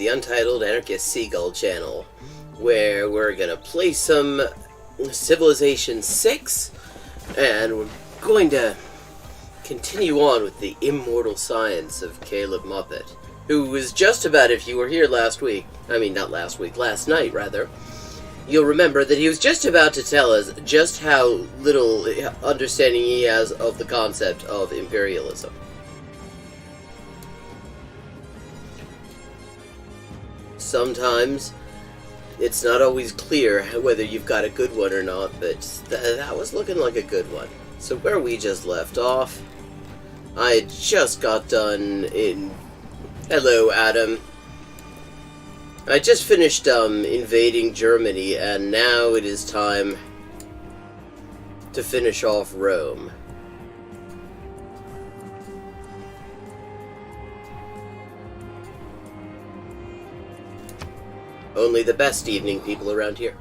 the Untitled Anarchist Seagull channel, where we're gonna play some Civilization VI, and we're going to continue on with the immortal science of Caleb Muppet, who was just about, if you were here last night, rather, you'll remember that he was just about to tell us just how little understanding he has of the concept of imperialism. Sometimes it's not always clear whether you've got a good one or not, but that was looking like a good one. So where we just left off, I just got done in... Hello, Adam. I just finished invading Germany, and now it is time to finish off Rome. Only the best evening people around here.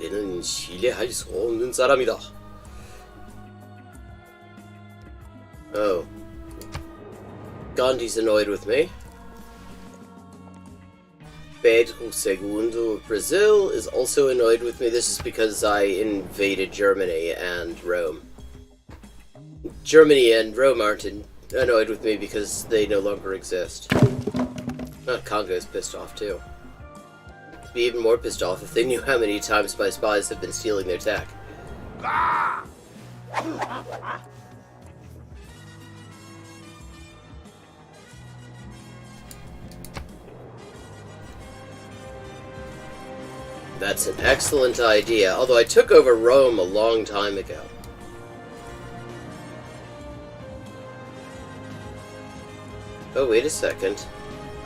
얘는 신뢰할 수 없는 사람이다. Oh. Gandhi's annoyed with me. Pedro II of Brazil is also annoyed with me. This is because I invaded Germany and Rome. Germany and Rome aren't annoyed with me because they no longer exist. Congo's pissed off too. Be even more pissed off if they knew how many times my spies have been stealing their tech. That's an excellent idea, although I took over Rome a long time ago. Oh, wait a second.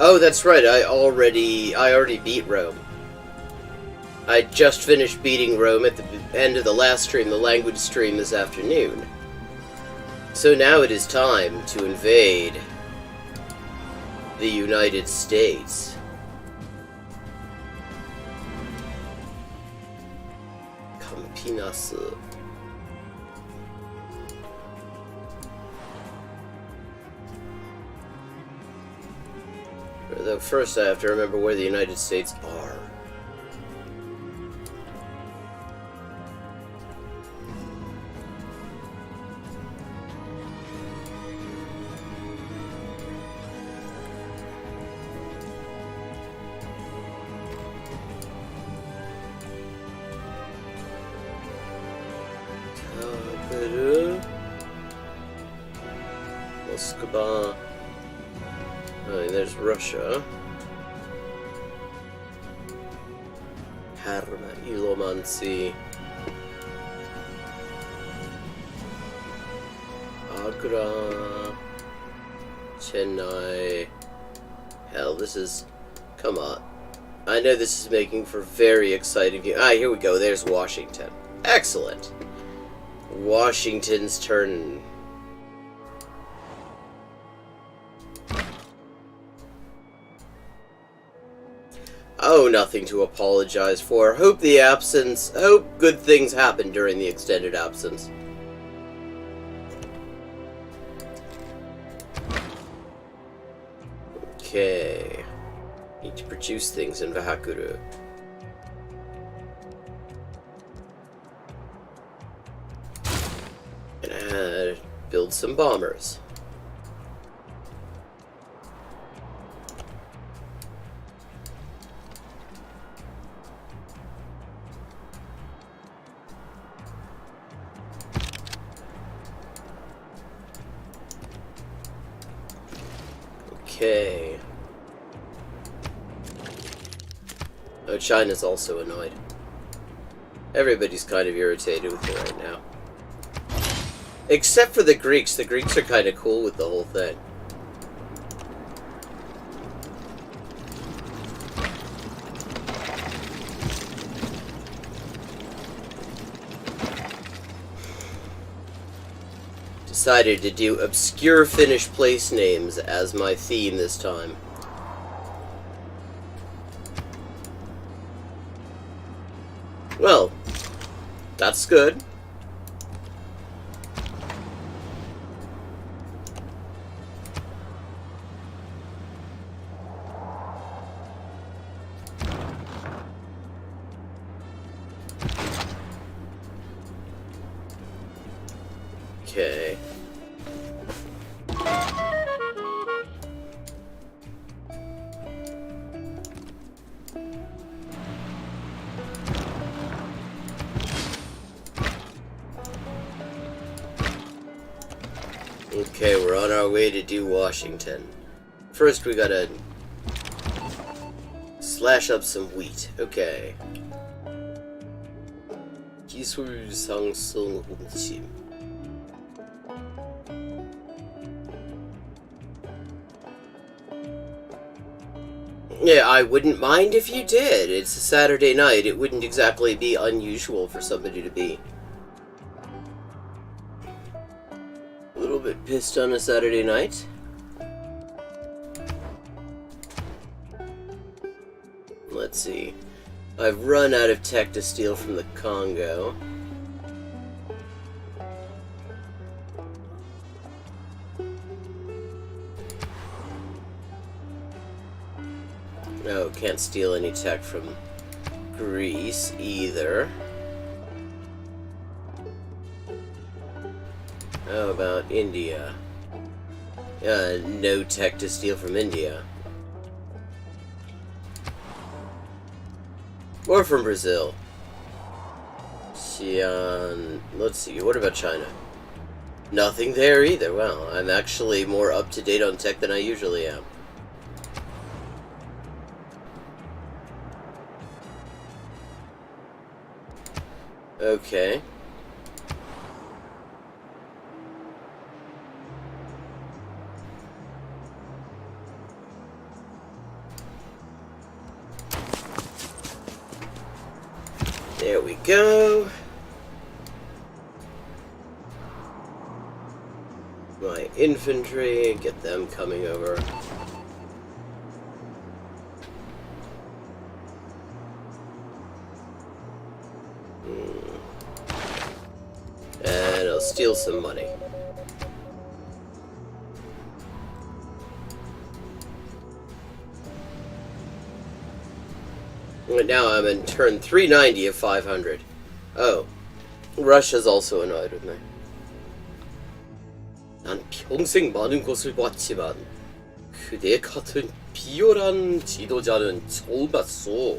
Oh, that's right, I already beat Rome. I just finished beating Rome at the end of the last stream, the language stream this afternoon. So now it is time to invade the United States. Campinas. Though first I have to remember where the United States are. Moskva. Oh, there's Russia. Parma, Ilomancy. Agra. Chennai. Hell, this is... Come on. I know this is making for very exciting... here we go. There's Washington. Excellent. Washington's turn. Oh, nothing to apologize for. Hope good things happen during the extended absence. Okay. Need to produce things in Vahakuru. And build some bombers. Okay. Oh, China's also annoyed. Everybody's kind of irritated with me right now. Except for the Greeks. The Greeks are kind of cool with the whole thing. Decided to do obscure Finnish place names as my theme this time. Well, that's good. Okay. Okay, we're on our way to do Washington. First, we gotta slash up some wheat. Okay. 기술 상승 홍심. Yeah, I wouldn't mind if you did. It's a Saturday night. It wouldn't exactly be unusual for somebody to be a little bit pissed on a Saturday night. Let's see. I've run out of tech to steal from the Congo. No, can't steal any tech from Greece either. How about India? No tech to steal from India. Or from Brazil. Let's see, what about China? Nothing there either. Wow, I'm actually more up to date on tech than I usually am. Okay. There we go. My infantry, get them coming over. And I'll steal some money. And now I'm in turn 390 of 500. Oh, Russia's also annoyed with me. 난 평생 많은 것을 봤지만 그대 같은 비열한 지도자는 처음 봤어.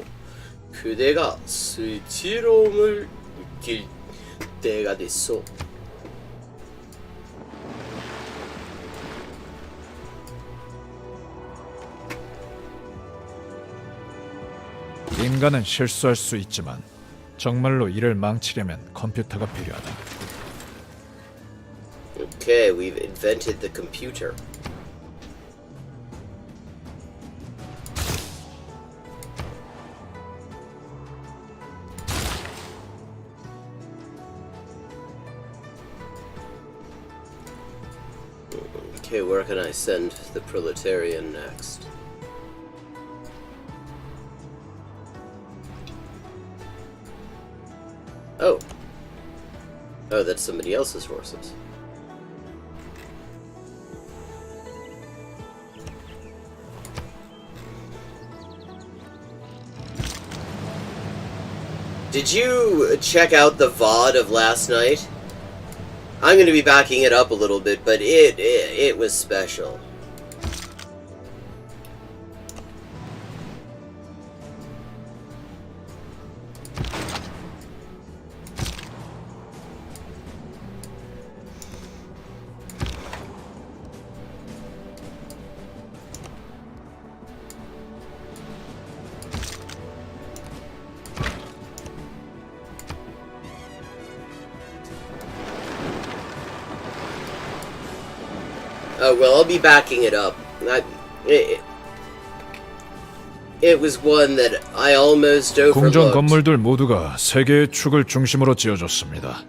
그대가 수치로움을 느낄 때가 됐어. 인간은 실수할 수 있지만 정말로 일을 망치려면 컴퓨터가 필요하다. Okay, we've invented the computer. Okay, where can I send the proletarian next? Oh. Oh, that's somebody else's horses. Did you check out the VOD of last night? I'm going to be backing it up a little bit, but it was special. Oh, well, I'll be backing it up. It was one that I almost 궁전 overlooked. 건물들 모두가 세 개의 축을 중심으로 지어졌습니다.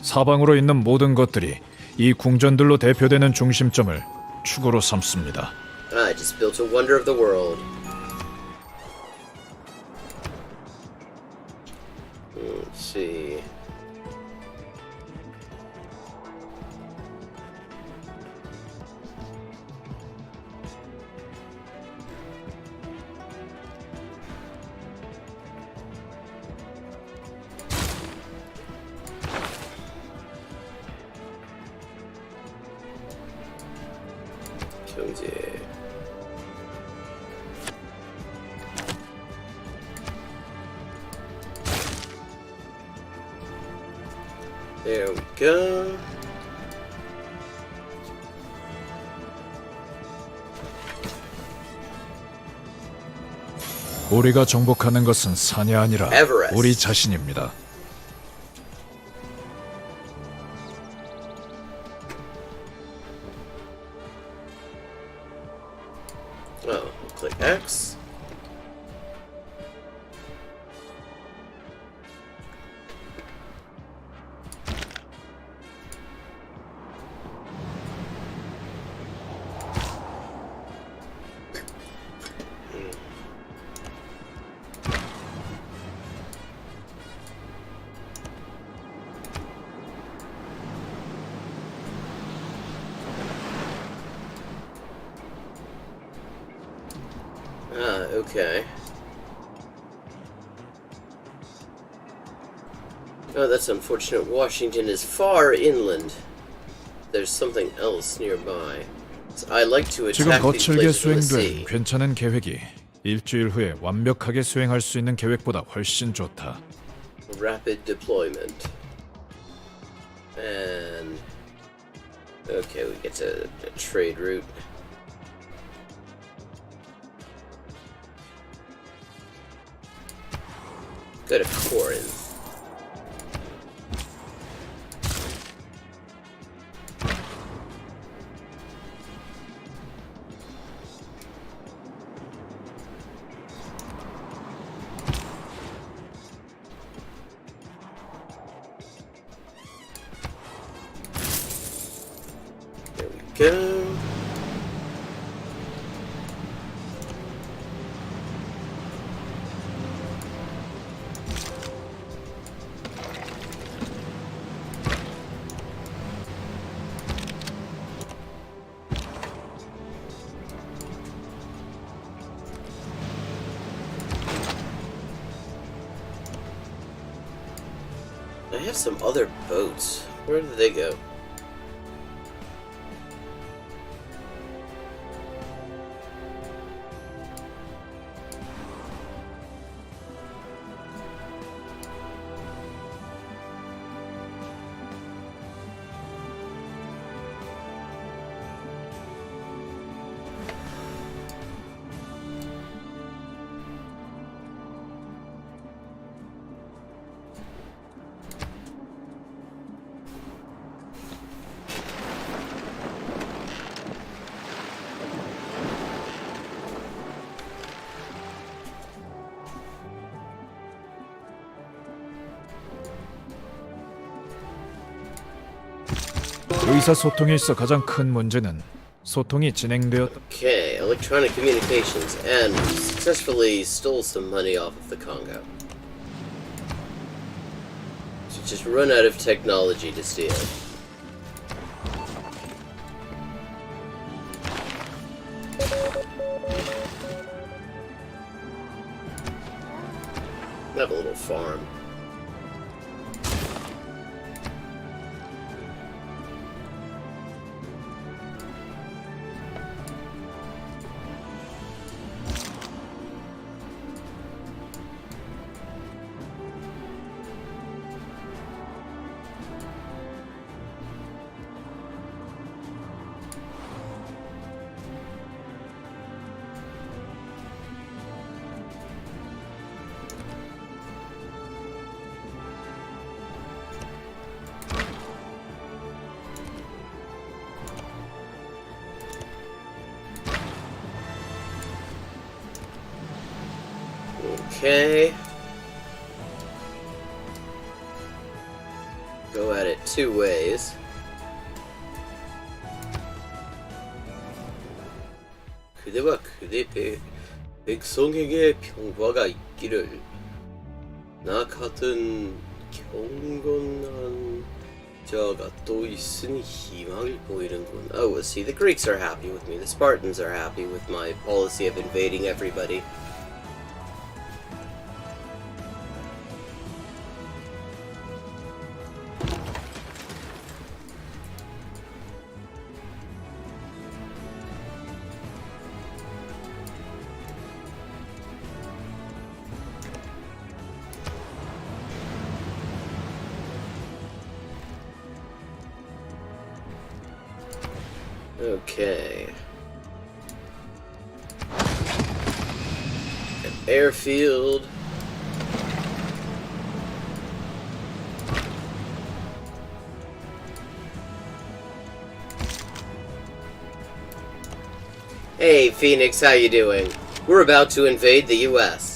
사방으로 있는 모든 것들이 이 궁전들로 대표되는 중심점을 축으로 삼습니다. I just built a wonder of the world. Let's see. 경제. There we go. 우리가 정복하는 것은 산이 아니라 Everest. 우리 자신입니다. Oh, click X. Ah, okay. Oh, that's unfortunate. Washington is far inland. There's something else nearby. So I like to 지금 attack these 거칠게 places from the 수행된 sea. 괜찮은 계획이 일주일 후에 완벽하게 수행할 수 있는 계획보다 훨씬 좋다. Rapid deployment. And okay, we get to a trade route. Go to Corinth. There we go. I have some other boats. Where did they go? 의사소통에 있어 가장 큰 문제는 소통이 진행되었 Okay, electronic communications, and we successfully stole some money off of the Congo. So just run out of technology to steal. Have a little farm. Okay. Go at it two ways. 그대와 그대 백성에게 평화가 있기를. 나 같은 경건한 자가 또 있으니 희망을 보이는군. Oh, see, the Greeks are happy with me. The Spartans are happy with my policy of invading everybody. Okay. An airfield. Hey, Phoenix, how you doing? We're about to invade the U.S.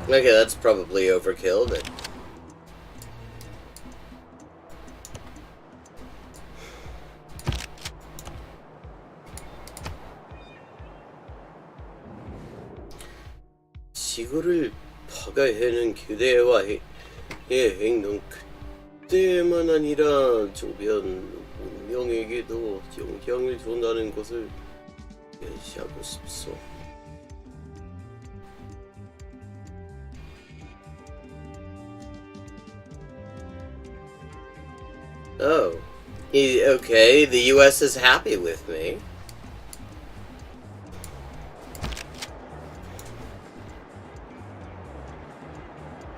Okay, that's probably overkill, but... 지구를 파괴해는 교대와의 행동 그때만 아니라 주변 문명에게도 영향을 준다는 것을 예시하고 싶소. Oh. Okay, the US is happy with me.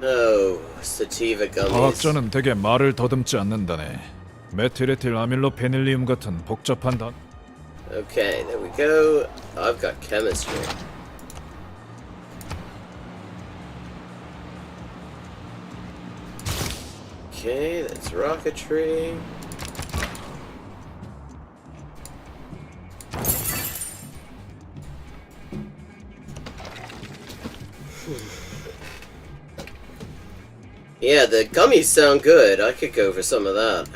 Oh, sativa gummies. 과학자는 대개 말을 더듬지 않는다네. 메틸에틸 아밀로 페닐리움 같은 복잡한 단. Okay, there we go. I've got chemistry. Okay, that's rocketry. Yeah, the gummies sound good. I could go for some of that.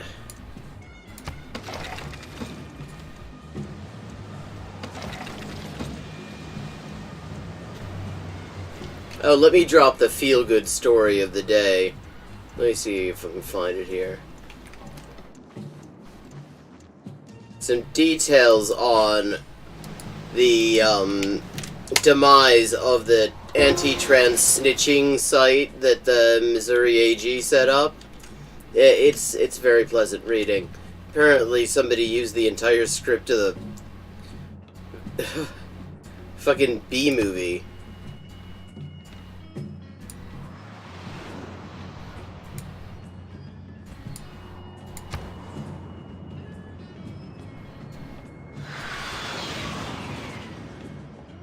Oh, let me drop the feel-good story of the day. Let me see if I can find it here. Some details on the demise of the anti-trans snitching site that the Missouri AG set up. It's very pleasant reading. Apparently somebody used the entire script of the fucking B-movie.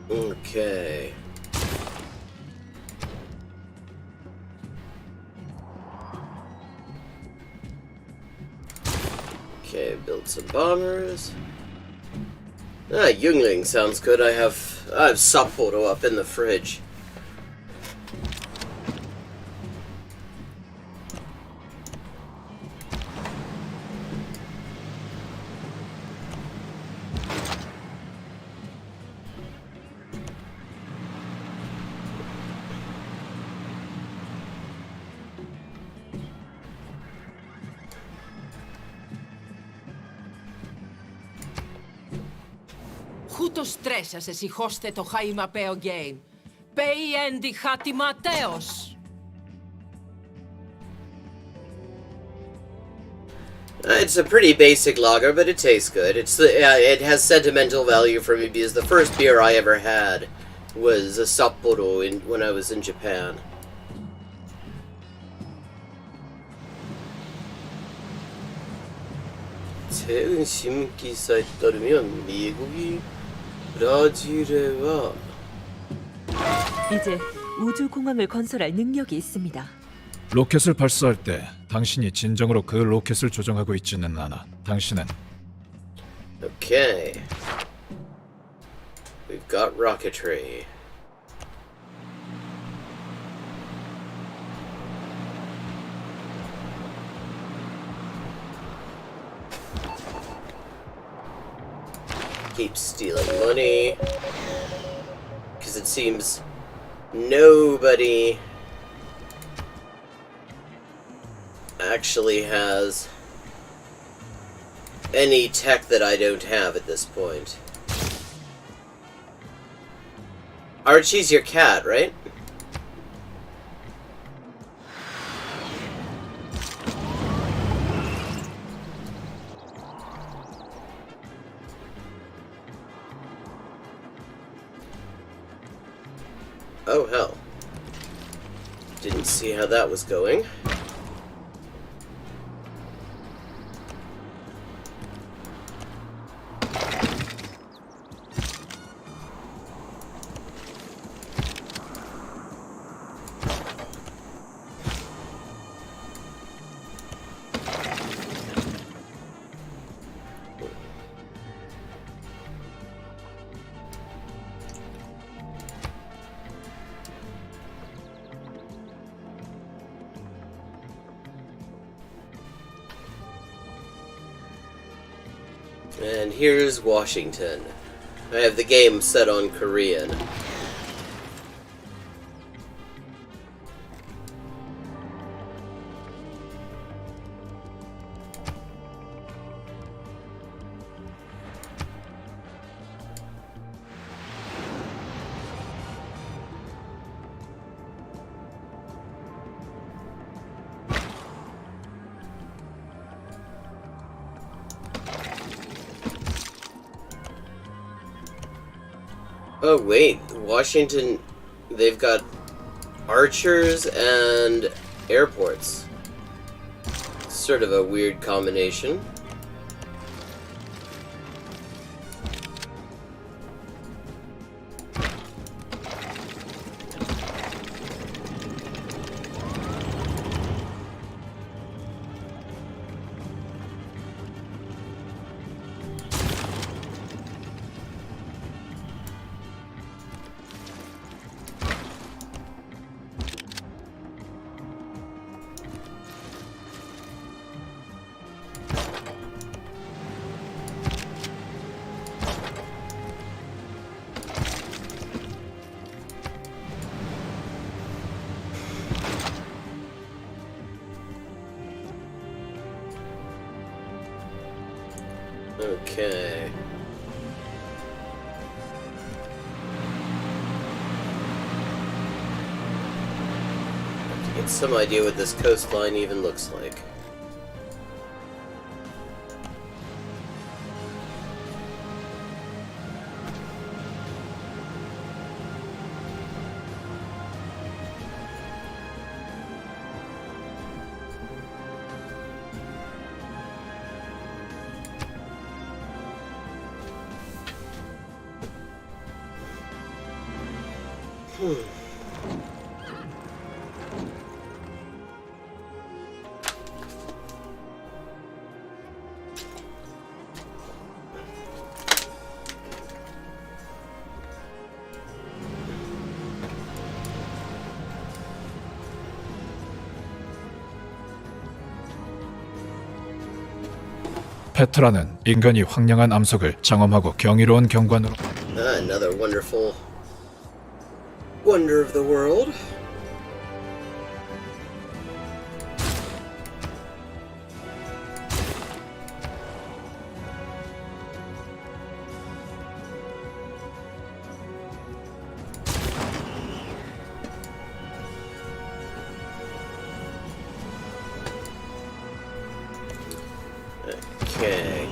Okay. Okay, build some bombers. Ah, Youngling sounds good. I have Sapporo up in the fridge. Χούτος τρέσας εσύ χώστε το χάιμα πέο γκέιν. Πέι έντι χάτι ματέος. It's a pretty basic lager, but it tastes good. It has sentimental value for me because the first beer I ever had was a Sapporo when I was in Japan. 최근 신문 기사에 따르면 미국이 브라질에와 이제 우주 공항을 건설할 능력이 있습니다. 로켓을 발사할 때 당신이 진정으로 그 로켓을 조정하고 있지는 않아. 당신은 Okay. We've got rocketry. Keep stealing money. Because it seems nobody actually has any tech that I don't have at this point. Archie's your cat, right? Oh, hell. Didn't see how that was going. And here's Washington. I have the game set on Korean. Oh wait, Washington, they've got archers and airports. Sort of a weird combination. Okay. Get some idea what this coastline even looks like. 페트라는 인간이 황량한 암석을 장엄하고 경이로운 경관으로 Another wonderful wonder of the world. Okay.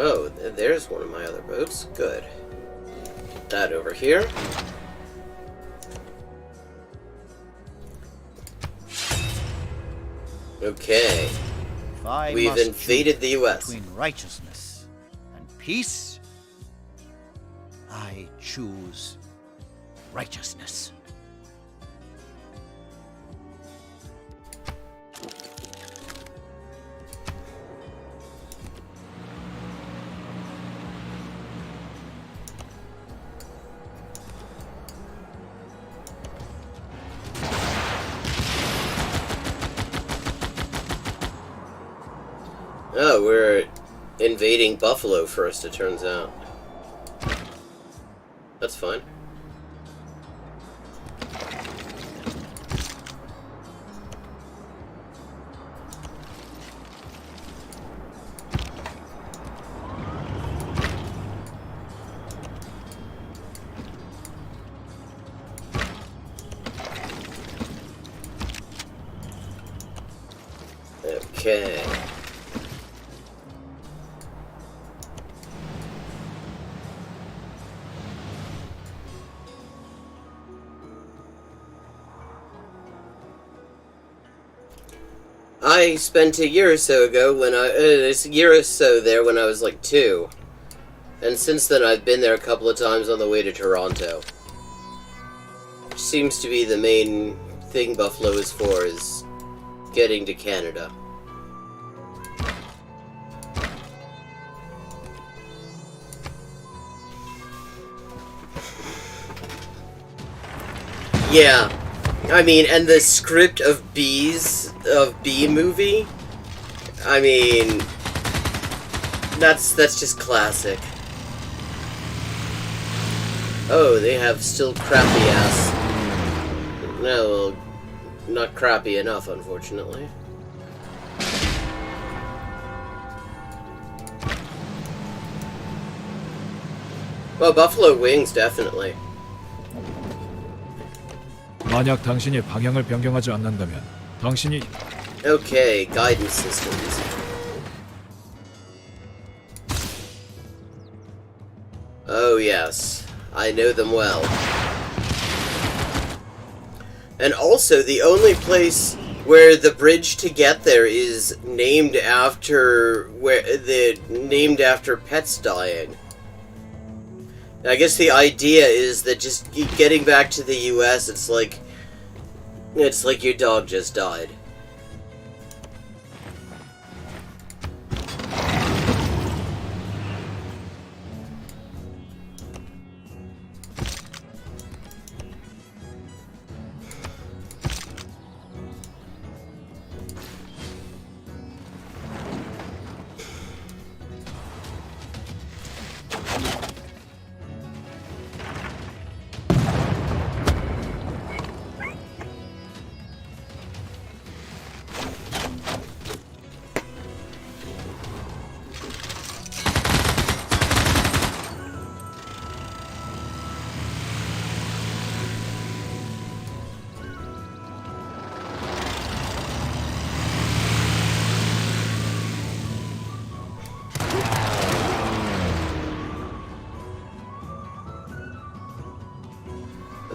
Oh, there's one of my other boats. Good. Get that over here. Okay. If I We've must invaded choose the US. between righteousness and peace, I choose righteousness. Oh, we're invading Buffalo first, it turns out. That's fine. Okay. I spent a year or so ago when a year or so there when I was like 2. And since then I've been there a couple of times on the way to Toronto. Which seems to be the main thing Buffalo is for, is getting to Canada. Yeah. I mean, and the script of B movie, I mean, that's just classic. Oh, they have still crappy ass. No, well, not crappy enough, unfortunately. Well, buffalo wings, definitely. 만약 당신이 방향을 변경하지 않는다면 당신이 Okay, guidance systems. Oh yes, I know them well. And also, the only place where the bridge to get there is named after named after pets dying. I guess the idea is that just getting back to the US, it's like your dog just died.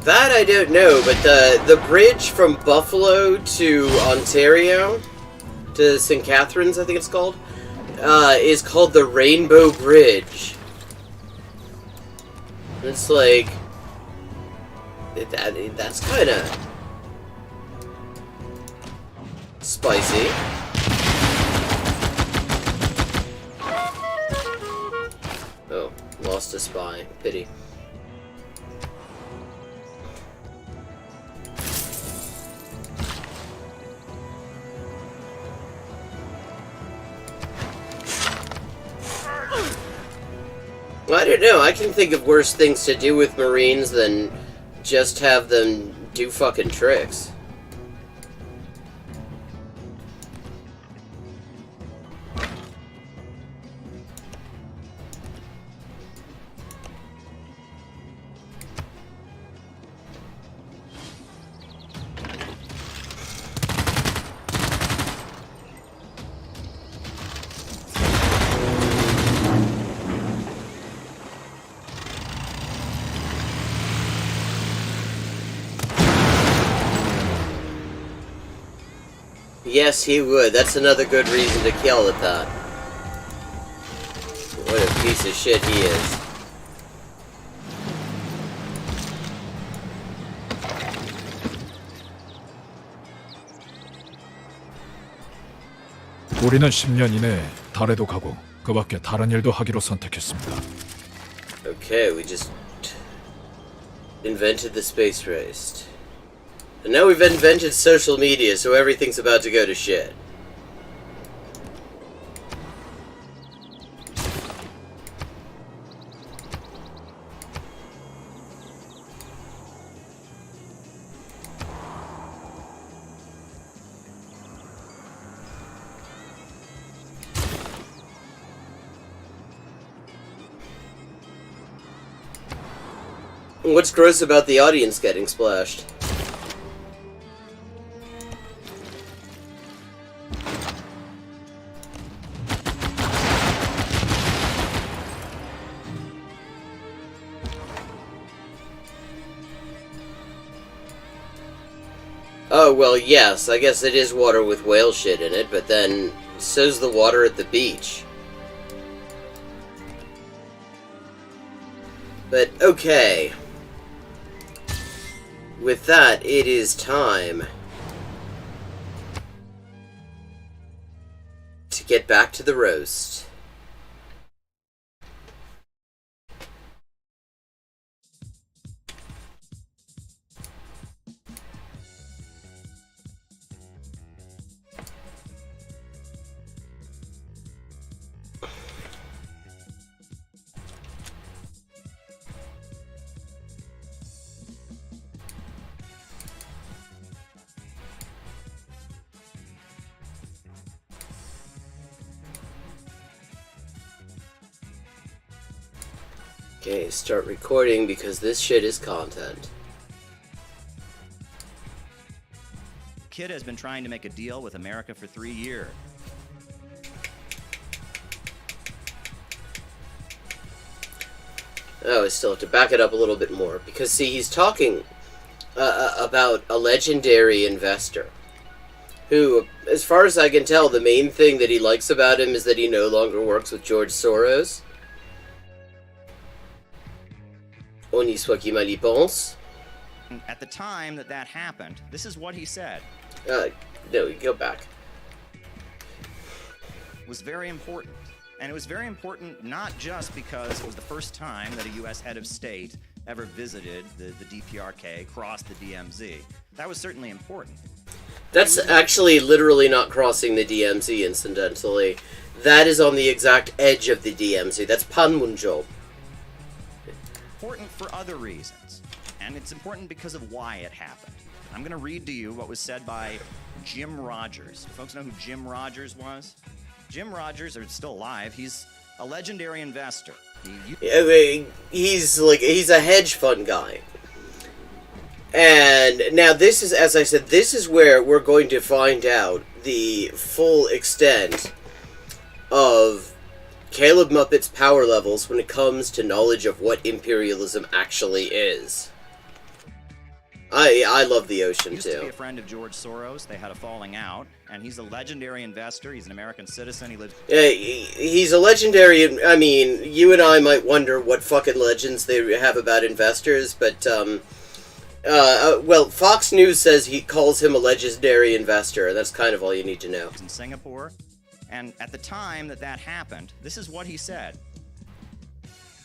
That I don't know, but the bridge from Buffalo to Ontario, to St. Catharines, I think it's called, is called the Rainbow Bridge. It's like, that's kind of spicy. Oh, lost a spy. Pity. I don't know, I can think of worse things to do with Marines than just have them do fucking tricks. Yes, he would. That's another good reason to kill at that. What a piece of shit he is. 우리는 10년 이내에 달에도 가고 그 밖에 다른 일도 하기로 선택했습니다. Okay, we just invented the space race. And now we've invented social media, so everything's about to go to shit. What's gross about the audience getting splashed? Oh, well, yes, I guess it is water with whale shit in it, but then so's the water at the beach. But, okay. With that, it is time to get back to the roast. Okay, start recording because this shit is content. Kid has been trying to make a deal with America for 3 years. Oh, I still have to back it up a little bit more because, see, he's talking about a legendary investor who, as far as I can tell, the main thing that he likes about him is that he no longer works with George Soros. On y soit qui mal y pense. At the time that happened, this is what he said. No, go back. Was very important. And it was very important not just because it was the first time that a U.S. head of state ever visited the DPRK, crossed the DMZ. That was certainly important. That's actually literally not crossing the DMZ, incidentally. That is on the exact edge of the DMZ. That's Panmunjom. Important for other reasons. And it's important because of why it happened. I'm going to read to you what was said by Jim Rogers. Folks know who Jim Rogers was? Jim Rogers, or still alive, he's a legendary investor. He's a hedge fund guy. And now this is, as I said, this is where we're going to find out the full extent of Caleb Muppet's power levels when it comes to knowledge of what imperialism actually is. I love the ocean, He used to be too. a friend of George Soros. They had a falling out, and he's a legendary investor. He's an American citizen. He lives... He's a legendary... I mean, you and I might wonder what fucking legends they have about investors, but, well, Fox News says he calls him a legendary investor, and that's kind of all you need to know. in Singapore. And at the time that happened, this is what he said.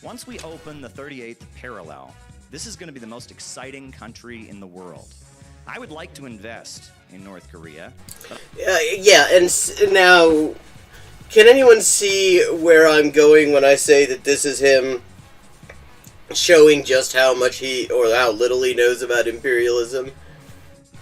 Once we open the 38th parallel, this is going to be the most exciting country in the world. I would like to invest in North Korea. Yeah, and now, can anyone see where I'm going when I say that this is him showing just how much or how little he knows about imperialism?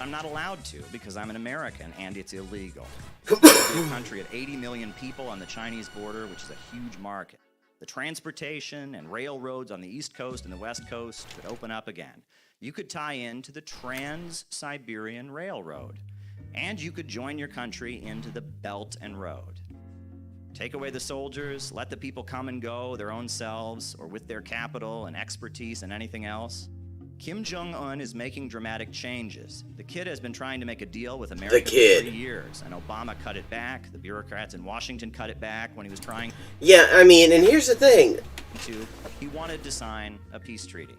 I'm not allowed to because I'm an American and it's illegal. We're a country at 80 million people on the Chinese border, which is a huge market. The transportation and railroads on the East Coast and the West Coast could open up again. You could tie into the Trans-Siberian Railroad, and you could join your country into the Belt and Road. Take away the soldiers, let the people come and go their own selves, or with their capital and expertise and anything else. Kim Jong-un is making dramatic changes. The kid has been trying to make a deal with America for 3 years, and Obama cut it back. The bureaucrats in Washington cut it back when he was trying Yeah, I mean, and here's the thing. He wanted to sign a peace treaty.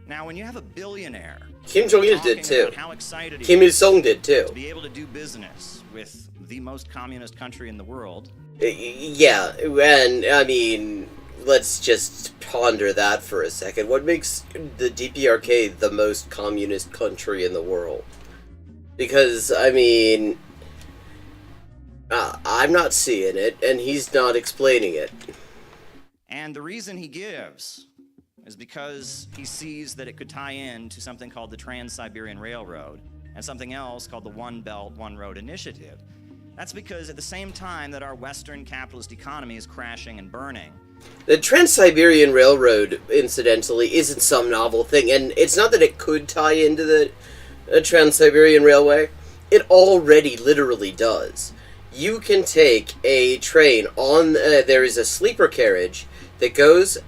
Now, when you have a billionaire... Kim Jong-il did, too. How excited Kim Il-sung did, too. to be able to do business with the most communist country in the world. Yeah, and, I mean... Let's just ponder that for a second. What makes the DPRK the most communist country in the world? Because, I mean... I'm not seeing it, and he's not explaining it. And the reason he gives is because he sees that it could tie in to something called the Trans-Siberian Railroad and something else called the One Belt, One Road Initiative. That's because at the same time that our Western capitalist economy is crashing and burning, the Trans-Siberian Railroad, incidentally, isn't some novel thing, and it's not that it could tie into the Trans-Siberian Railway. It already literally does. You can take a train on... there is a sleeper carriage that goes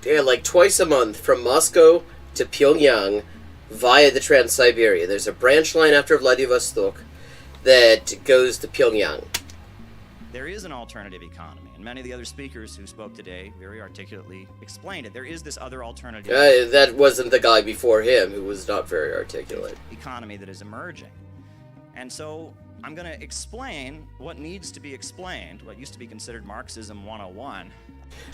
like twice a month from Moscow to Pyongyang via the Trans-Siberia. There's a branch line after Vladivostok that goes to Pyongyang. There is an alternative economy, and many of the other speakers who spoke today very articulately explained it. There is this other alternative That wasn't the guy before him who was not very articulate. economy that is emerging. And so I'm going to explain what needs to be explained, what used to be considered Marxism 101.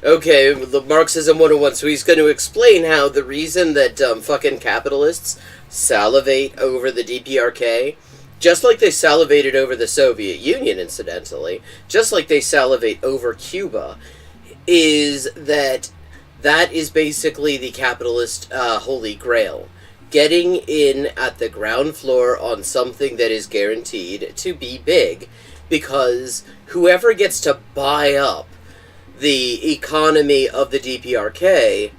Okay, the Marxism 101, so he's going to explain how the reason that fucking capitalists salivate over the DPRK, just like they salivated over the Soviet Union, incidentally, just like they salivate over Cuba, is that is basically the capitalist holy grail. Getting in at the ground floor on something that is guaranteed to be big, because whoever gets to buy up the economy of the DPRK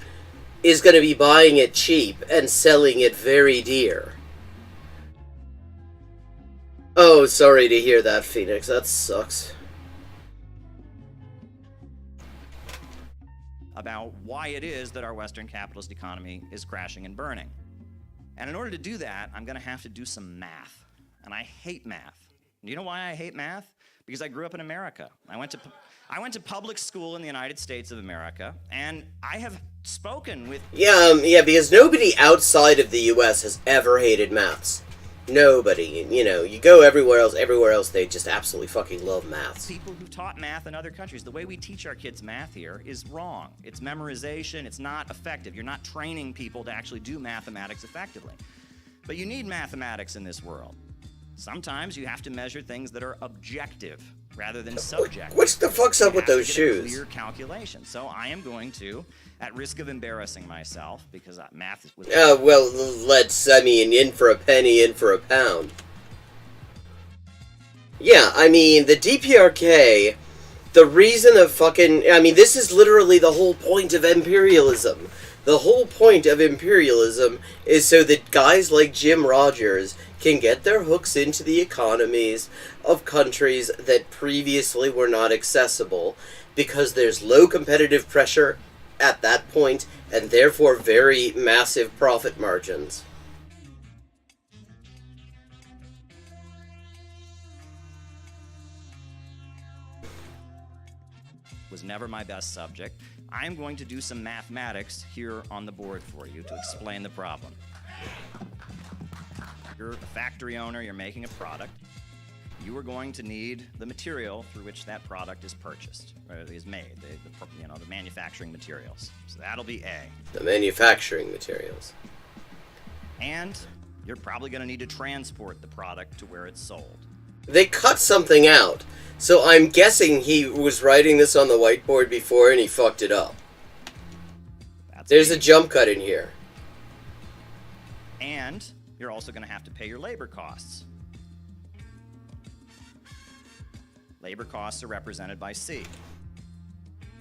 is going to be buying it cheap and selling it very dear. Oh, sorry to hear that, Phoenix. That sucks. About why it is that our Western capitalist economy is crashing and burning. And in order to do that, I'm going to have to do some math. And I hate math. Do you know why I hate math? Because I grew up in America. I went to public school in the United States of America, and I have spoken with... Yeah, because nobody outside of the U.S. has ever hated maths. Nobody. You know, you go everywhere else they just absolutely fucking love maths. People who taught math in other countries. The way we teach our kids math here is wrong. It's memorization. It's not effective. You're not training people to actually do mathematics effectively. But you need mathematics in this world. Sometimes you have to measure things that are objective rather than subjective. What the fuck's up with those get shoes? A clear calculation. So I am going to, at risk of embarrassing myself, because math was... Well, in for a penny, in for a pound. Yeah, I mean, the DPRK, the reason of fucking... this is literally the whole point of imperialism. The whole point of imperialism is so that guys like Jim Rogers can get their hooks into the economies of countries that previously were not accessible, because there's low competitive pressure at that point, and therefore very massive profit margins. Was never my best subject. I'm going to do some mathematics here on the board for you to explain the problem. You're a factory owner, you're making a product. You are going to need the material through which that product is purchased, or is made, the manufacturing materials. So that'll be A. The manufacturing materials. And you're probably going to need to transport the product to where it's sold. They cut something out, so I'm guessing he was writing this on the whiteboard before and he fucked it up. There's a jump cut in here. And you're also going to have to pay your labor costs. Labor costs are represented by C.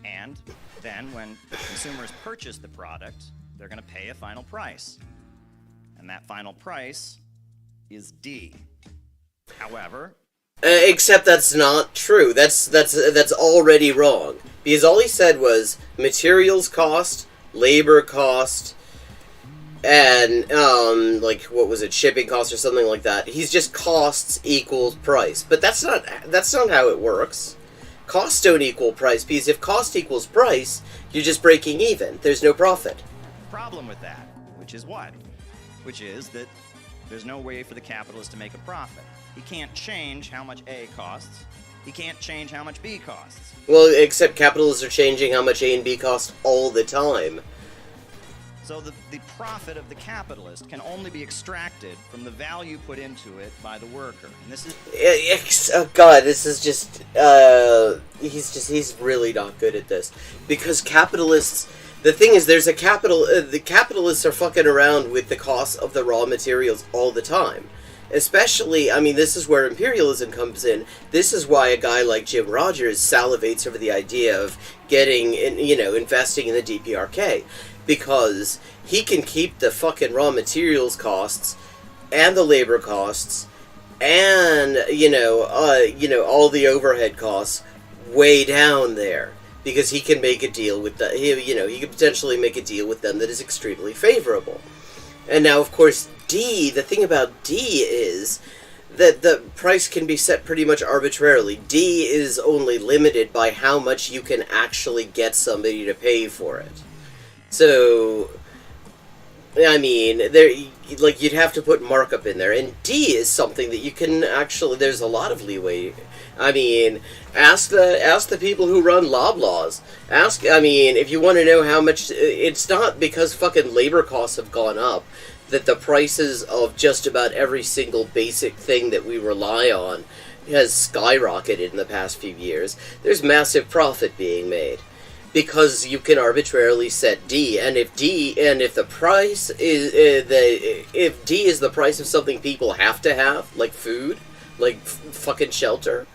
And then when consumers purchase the product, they're going to pay a final price. And that final price is D. However... except that's not true. That's already wrong. Because all he said was materials cost, labor cost, and, what was it, shipping costs or something like that. He's just costs equals price. But that's not how it works. Costs don't equal price, because if cost equals price, you're just breaking even. There's no profit. Problem with that, which is what? Which is that there's no way for the capitalist to make a profit. He can't change how much A costs. He can't change how much B costs. Well, except capitalists are changing how much A and B cost all the time. So the profit of the capitalist can only be extracted from the value put into it by the worker. And this is... Oh god, this is just... he's really not good at this. Because capitalists... The thing is, there's a the capitalists are fucking around with the cost of the raw materials all the time. Especially, this is where imperialism comes in. This is why a guy like Jim Rogers salivates over the idea of investing in the DPRK. Because he can keep the fucking raw materials costs and the labor costs and, all the overhead costs way down there. Because he can make a deal with he can potentially make a deal with them that is extremely favorable. And now, of course, D, the thing about D is that the price can be set pretty much arbitrarily. D is only limited by how much you can actually get somebody to pay for it. So, I mean, you'd have to put markup in there, and D is something that you can actually, there's a lot of leeway. I mean, ask the people who run Loblaws. If you want to know how much, it's not because fucking labor costs have gone up that the prices of just about every single basic thing that we rely on has skyrocketed in the past few years. There's massive profit being made because you can arbitrarily set D, and if D is the price of something people have to have, like food, like fucking shelter,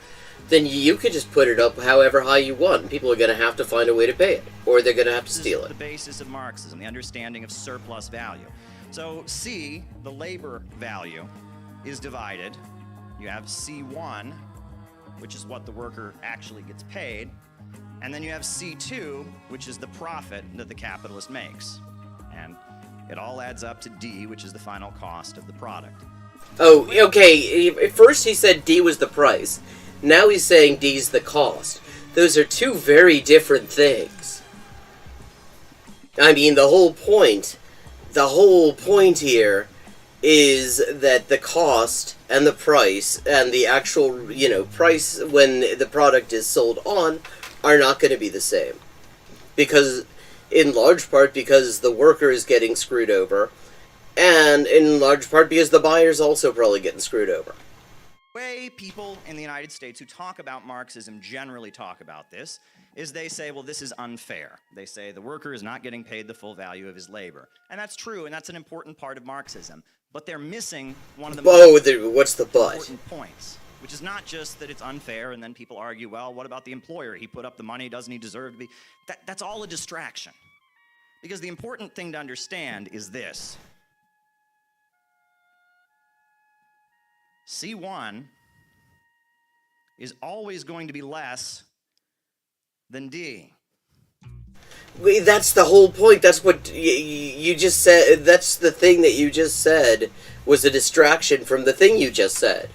then you could just put it up however high you want, and people are going to have to find a way to pay it, or they're going to have to steal it. This is the basis of Marxism, the understanding of surplus value. So C, the labor value, is divided. You have C1, which is what the worker actually gets paid, and then you have C2, which is the profit that the capitalist makes. And it all adds up to D, which is the final cost of the product. Oh, okay, at first he said D was the price. Now he's saying D's the cost. Those are two very different things. I mean, the whole point here is that the cost and the price and the actual, price when the product is sold on are not going to be the same. Because, in large part, because the worker is getting screwed over, and in large part because the buyer's also probably getting screwed over. The way people in the United States who talk about Marxism generally talk about this is they say, well, this is unfair. They say the worker is not getting paid the full value of his labor. And that's true, and that's an important part of Marxism. But they're missing one of the what's the but? important points, which is not just that it's unfair, and then people argue, well, what about the employer? He put up the money, doesn't he deserve to be? That's all a distraction. Because the important thing to understand is this. C1 is always going to be less than D. That's the whole point. That's what you just said. That's the thing that you just said was a distraction from the thing you just said.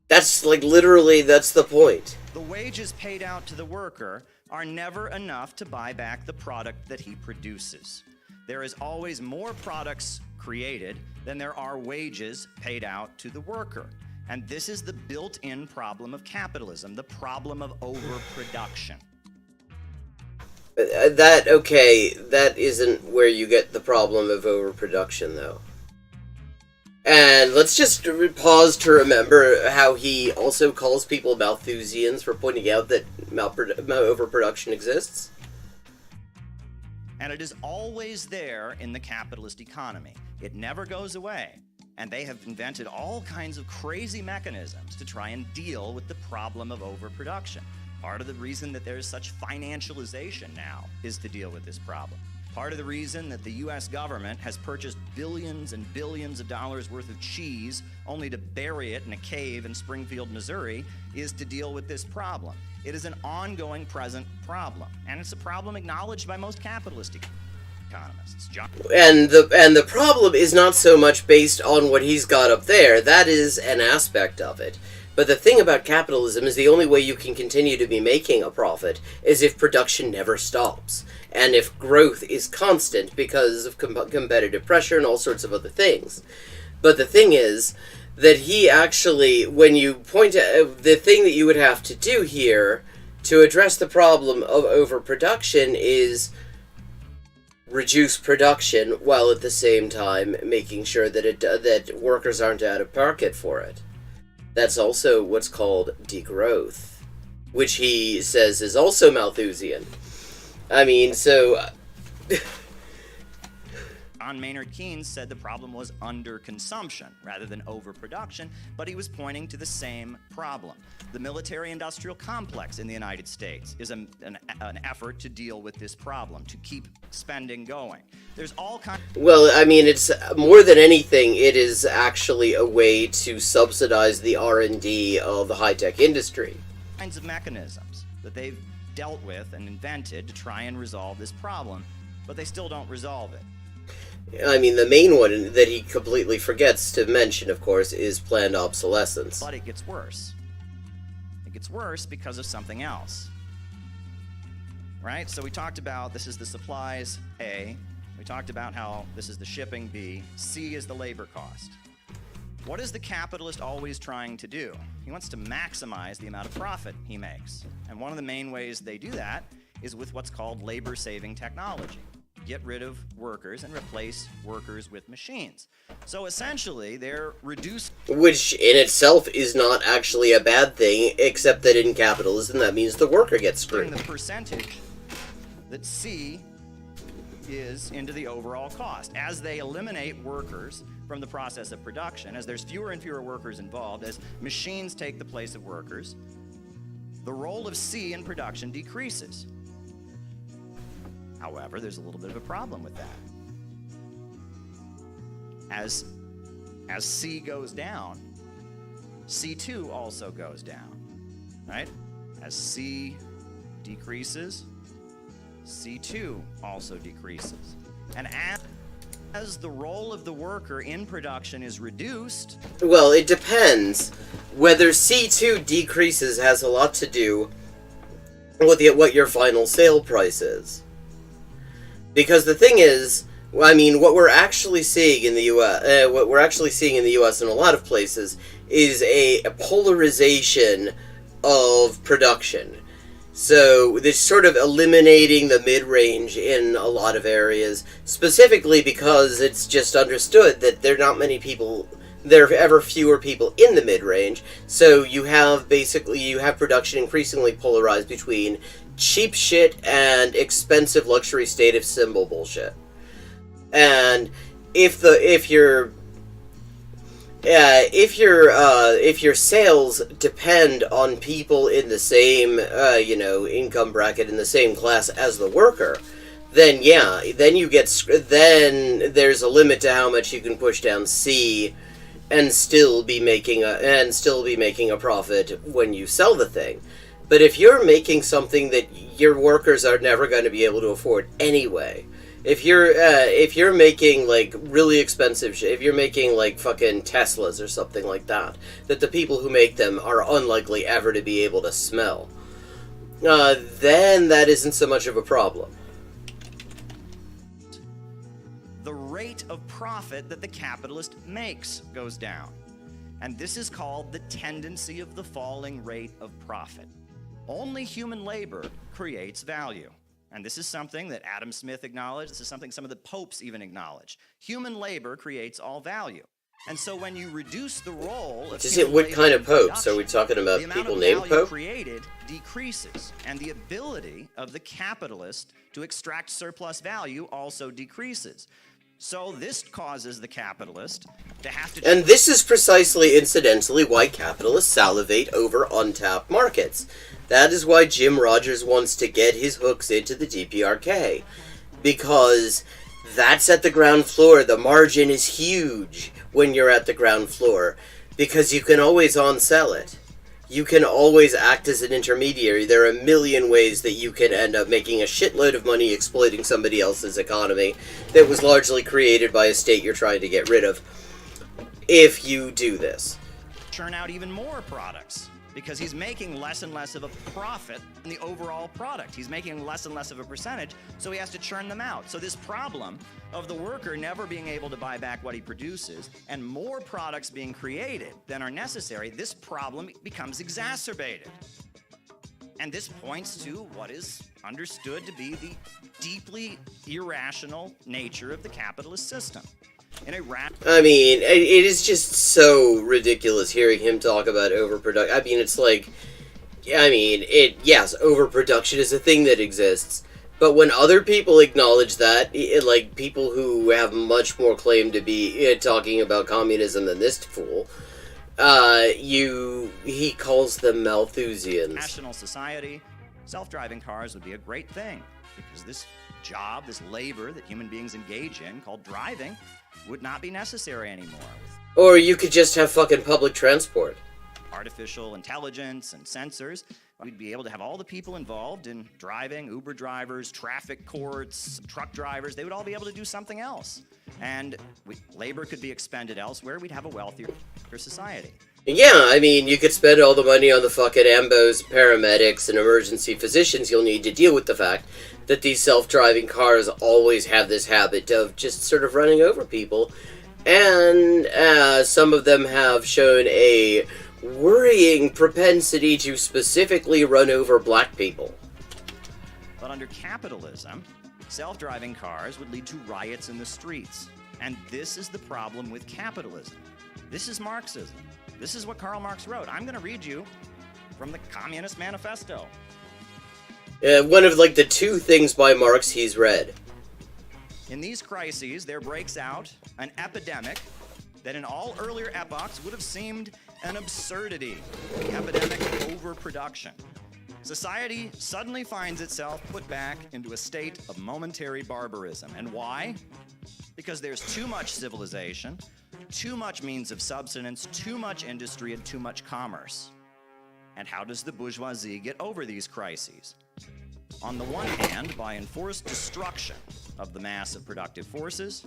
That's literally, that's the point. The wages paid out to the worker are never enough to buy back the product that he produces. There is always more products created than there are wages paid out to the worker. And this is the built-in problem of capitalism, the problem of overproduction. That isn't where you get the problem of overproduction, though. And let's just pause to remember how he also calls people Malthusians for pointing out that overproduction exists. And it is always there in the capitalist economy. It never goes away. And they have invented all kinds of crazy mechanisms to try and deal with the problem of overproduction. Part of the reason that there is such financialization now is to deal with this problem. Part of the reason that the U.S. government has purchased billions and billions of dollars worth of cheese only to bury it in a cave in Springfield, Missouri, is to deal with this problem. It is an ongoing present problem, and it's a problem acknowledged by most capitalist economists. And the problem is not so much based on what he's got up there. That is an aspect of it. But the thing about capitalism is the only way you can continue to be making a profit is if production never stops. And if growth is constant because of competitive pressure and all sorts of other things. But the thing is that he actually, when you point at the thing that you would have to do here to address the problem of overproduction is reduce production while at the same time making sure that that workers aren't out of market for it. That's also what's called degrowth, which he says is also Malthusian. I mean, so... John Maynard Keynes said the problem was underconsumption rather than overproduction, but he was pointing to the same problem. The military-industrial complex in the United States is an effort to deal with this problem, to keep spending going. There's all kinds... Well, I mean, it's more than anything, it is actually a way to subsidize the R&D of the high-tech industry. Kinds of mechanisms that they've dealt with and invented to try and resolve this problem, but they still don't resolve it. I mean, the main one that he completely forgets to mention, of course, is planned obsolescence. But it gets worse. It gets worse because of something else. Right? So we talked about this is the supplies, A. We talked about how this is the shipping, B. C is the labor cost. What is the capitalist always trying to do? He wants to maximize the amount of profit he makes. And one of the main ways they do that is with what's called labor-saving technology. Get rid of workers and replace workers with machines. So essentially, they're reducing... Which in itself is not actually a bad thing, except that in capitalism that means the worker gets screwed. the percentage that C is into the overall cost. As they eliminate workers from the process of production, as there's fewer and fewer workers involved, as machines take the place of workers, the role of C in production decreases. However, there's a little bit of a problem with that. As C goes down, C2 also goes down, right? As C decreases, C2 also decreases. And as the role of the worker in production is reduced... Well, it depends. Whether C2 decreases has a lot to do with what your final sale price is. Because the thing is, I mean, what we're actually seeing in the U.S., in a lot of places, is a polarization of production. So, they're sort of eliminating the mid-range in a lot of areas, specifically because it's just understood that there are ever fewer people in the mid-range, so you have production increasingly polarized between cheap shit and expensive luxury status symbol bullshit. And if your sales depend on people in the same, income bracket, in the same class as the worker, then there's a limit to how much you can push down C and still be making a profit when you sell the thing. But if you're making something that your workers are never going to be able to afford anyway, if you're making like really expensive shit, if you're making like fucking Teslas or something like that the people who make them are unlikely ever to be able to smell, then that isn't so much of a problem. The rate of profit that the capitalist makes goes down. And this is called the tendency of the falling rate of profit. Only human labor creates value. And this is something that Adam Smith acknowledged. This is something some of the popes even acknowledge. Human labor creates all value. And so when you reduce the role of what kind of popes? Are we talking about people named Pope? Created decreases, and the ability of the capitalist to extract surplus value also decreases. So this causes the capitalist to have to... And this is precisely, incidentally, why capitalists salivate over untapped markets. That is why Jim Rogers wants to get his hooks into the DPRK. Because that's at the ground floor. The margin is huge when you're at the ground floor. Because you can always on-sell it. You can always act as an intermediary. There are a million ways that you can end up making a shitload of money exploiting somebody else's economy that was largely created by a state you're trying to get rid of. If you do this. Churn out even more products. Because he's making less and less of a profit in the overall product. He's making less and less of a percentage, so he has to churn them out. So this problem of the worker never being able to buy back what he produces and more products being created than are necessary, this problem becomes exacerbated. And this points to what is understood to be the deeply irrational nature of the capitalist system. I mean, it is just so ridiculous hearing him talk about overproduction. I mean, it's like, yes, overproduction is a thing that exists, but when other people acknowledge that, like people who have much more claim to be talking about communism than this fool, he calls them Malthusians. National society, self-driving cars would be a great thing, because this job, this labor that human beings engage in, called driving, would not be necessary anymore. Or you could just have fucking public transport. Artificial intelligence and sensors, we'd be able to have all the people involved in driving, Uber drivers, traffic courts, truck drivers, they would all be able to do something else. And labor could be expended elsewhere. We'd have a wealthier society. Yeah, I mean, you could spend all the money on the fucking ambos, paramedics, and emergency physicians you'll need to deal with the fact that these self-driving cars always have this habit of just sort of running over people. And some of them have shown a worrying propensity to specifically run over black people. But under capitalism, self-driving cars would lead to riots in the streets. And this is the problem with capitalism. This is Marxism. This is what Karl Marx wrote. I'm going to read you from the Communist Manifesto. One of, like, the two things by Marx he's read. In these crises, there breaks out an epidemic that in all earlier epochs would have seemed an absurdity. The epidemic of overproduction. Society suddenly finds itself put back into a state of momentary barbarism. And why? Because there's too much civilization, too much means of subsistence, too much industry, and too much commerce. And how does the bourgeoisie get over these crises? On the one hand, by enforced destruction of the mass of productive forces,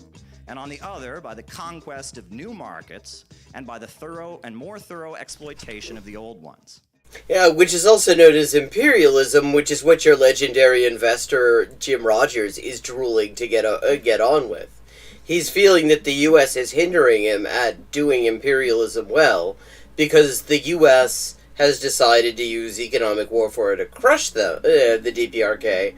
and on the other, by the conquest of new markets, and by the thorough and more thorough exploitation of the old ones. Yeah, which is also known as imperialism, which is what your legendary investor Jim Rogers is drooling to get on with. He's feeling that the U.S. is hindering him at doing imperialism well, because the U.S. has decided to use economic warfare to crush the DPRK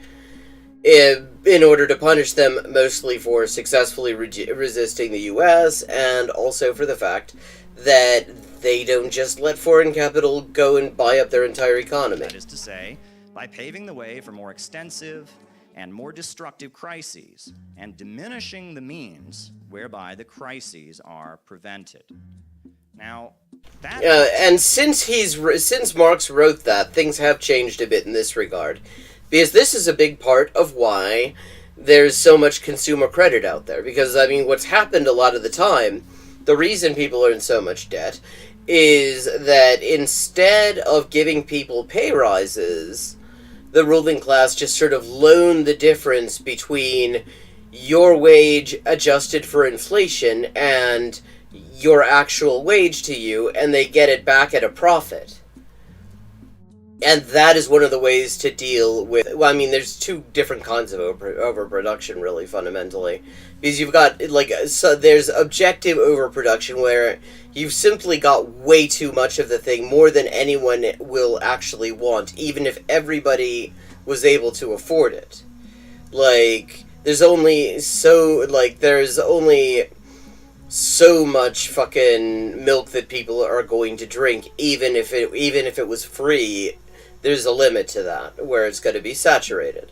in order to punish them, mostly for successfully resisting the U.S. and also for the fact that they don't just let foreign capital go and buy up their entire economy. That is to say, by paving the way for more extensive and more destructive crises, and diminishing the means whereby the crises are prevented. Now, that and since Marx wrote that, things have changed a bit in this regard, because this is a big part of why there's so much consumer credit out there. Because, I mean, what's happened a lot of the time, the reason people are in so much debt, is that instead of giving people pay rises, the ruling class just sort of loaned the difference between your wage adjusted for inflation and your actual wage to you, and they get it back at a profit. And that is one of the ways to deal with... Well, I mean, there's two different kinds of overproduction, really, fundamentally. Because you've got, like, so there's objective overproduction, where you've simply got way too much of the thing, more than anyone will actually want, even if everybody was able to afford it. Like, there's only so much fucking milk that people are going to drink, even if it was free. There's a limit to that, where it's going to be saturated.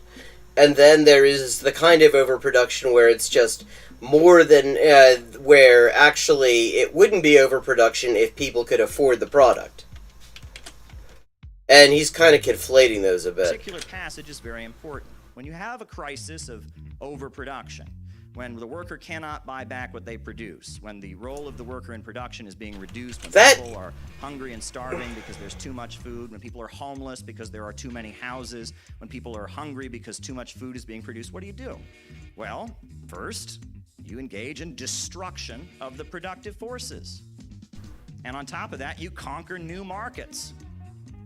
And then there is the kind of overproduction where it's just more than, where actually it wouldn't be overproduction if people could afford the product. And he's kind of conflating those a bit. This particular passage is very important. When you have a crisis of overproduction, when the worker cannot buy back what they produce, when the role of the worker in production is being reduced, when people are hungry and starving because there's too much food, when people are homeless because there are too many houses, when people are hungry because too much food is being produced, what do? Well, first, you engage in destruction of the productive forces. And on top of that, you conquer new markets.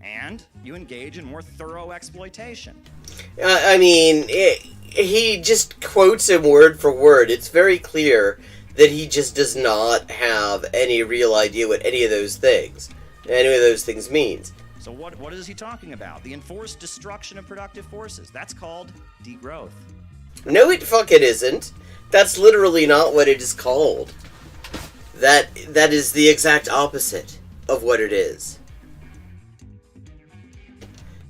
And you engage in more thorough exploitation. I mean, he just quotes him word for word. It's very clear that he just does not have any real idea what any of those things means. So what is he talking about? The enforced destruction of productive forces. That's called degrowth. No, it fucking isn't. That's literally not what it is called. That is the exact opposite of what it is.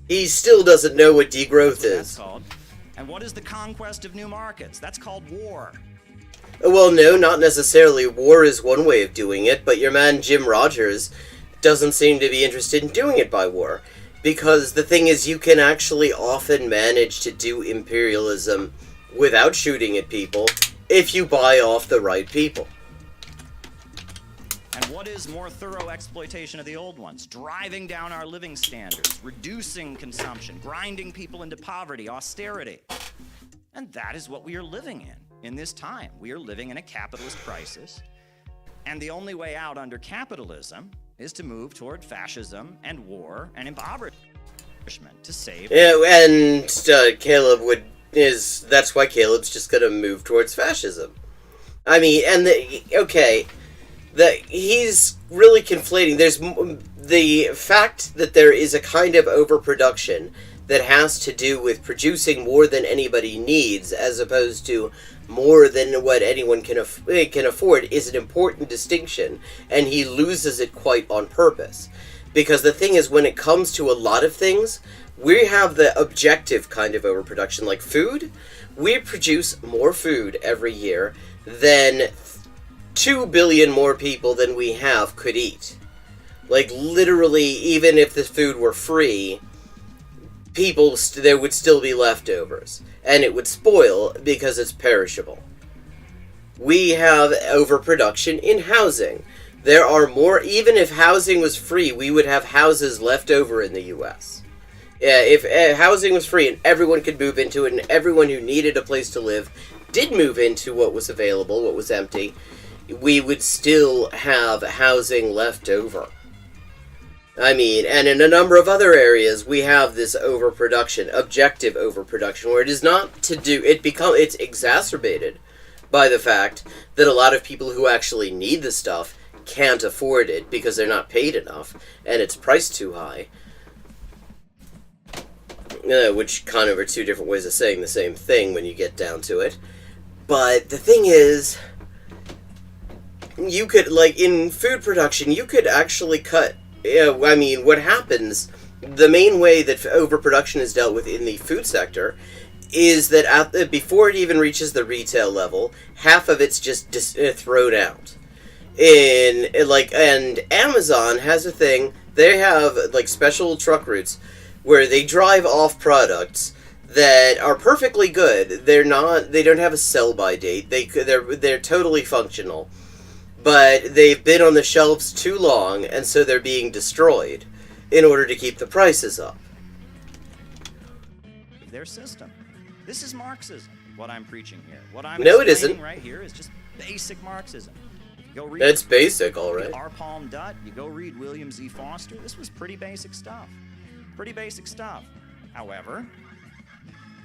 He still doesn't know what degrowth is. That's called. And what is the conquest of new markets? That's called war. Well, no, not necessarily. War is one way of doing it, but your man Jim Rogers doesn't seem to be interested in doing it by war. Because the thing is, you can actually often manage to do imperialism without shooting at people if you buy off the right people. And what is more thorough exploitation of the old ones? Driving down our living standards, reducing consumption, grinding people into poverty, austerity. And that is what we are living in this time. We are living in a capitalist crisis. And the only way out under capitalism is to move toward fascism and war and impoverishment to save. Yeah, and that's why Caleb's just gonna move towards fascism. I mean, and he's really conflating. There's the fact that there is a kind of overproduction that has to do with producing more than anybody needs, as opposed to more than what anyone can afford, is an important distinction, and he loses it quite on purpose. Because the thing is, when it comes to a lot of things, we have the objective kind of overproduction, like food. We produce more food every year than 2 billion more people than we have could eat. Like, literally, even if the food were free, there would still be leftovers. And it would spoil because it's perishable. We have overproduction in housing. There are more, even if housing was free, we would have houses left over in the US. If housing was free and everyone could move into it, and everyone who needed a place to live did move into what was available, what was empty, we would still have housing left over. I mean, and in a number of other areas, we have this overproduction, objective overproduction, where it is not to do, it's exacerbated by the fact that a lot of people who actually need the stuff can't afford it because they're not paid enough, and it's priced too high. Which kind of are two different ways of saying the same thing when you get down to it. But the thing is, you could, like, in food production, you could actually cut. I mean, what happens, the main way that overproduction is dealt with in the food sector is that before it even reaches the retail level, half of it's just thrown out. And Amazon has a thing, they have, like, special truck routes where they drive off products that are perfectly good. They don't have a sell-by date. They're totally functional. But they've been on the shelves too long, and so they're being destroyed in order to keep the prices up. Their system. This is Marxism, what I'm preaching here. What I'm No, it isn't. right here is just basic Marxism. Go read It's basic, all right. R. Palm Dutt, you go read William Z. Foster. This was pretty basic stuff. Pretty basic stuff. However,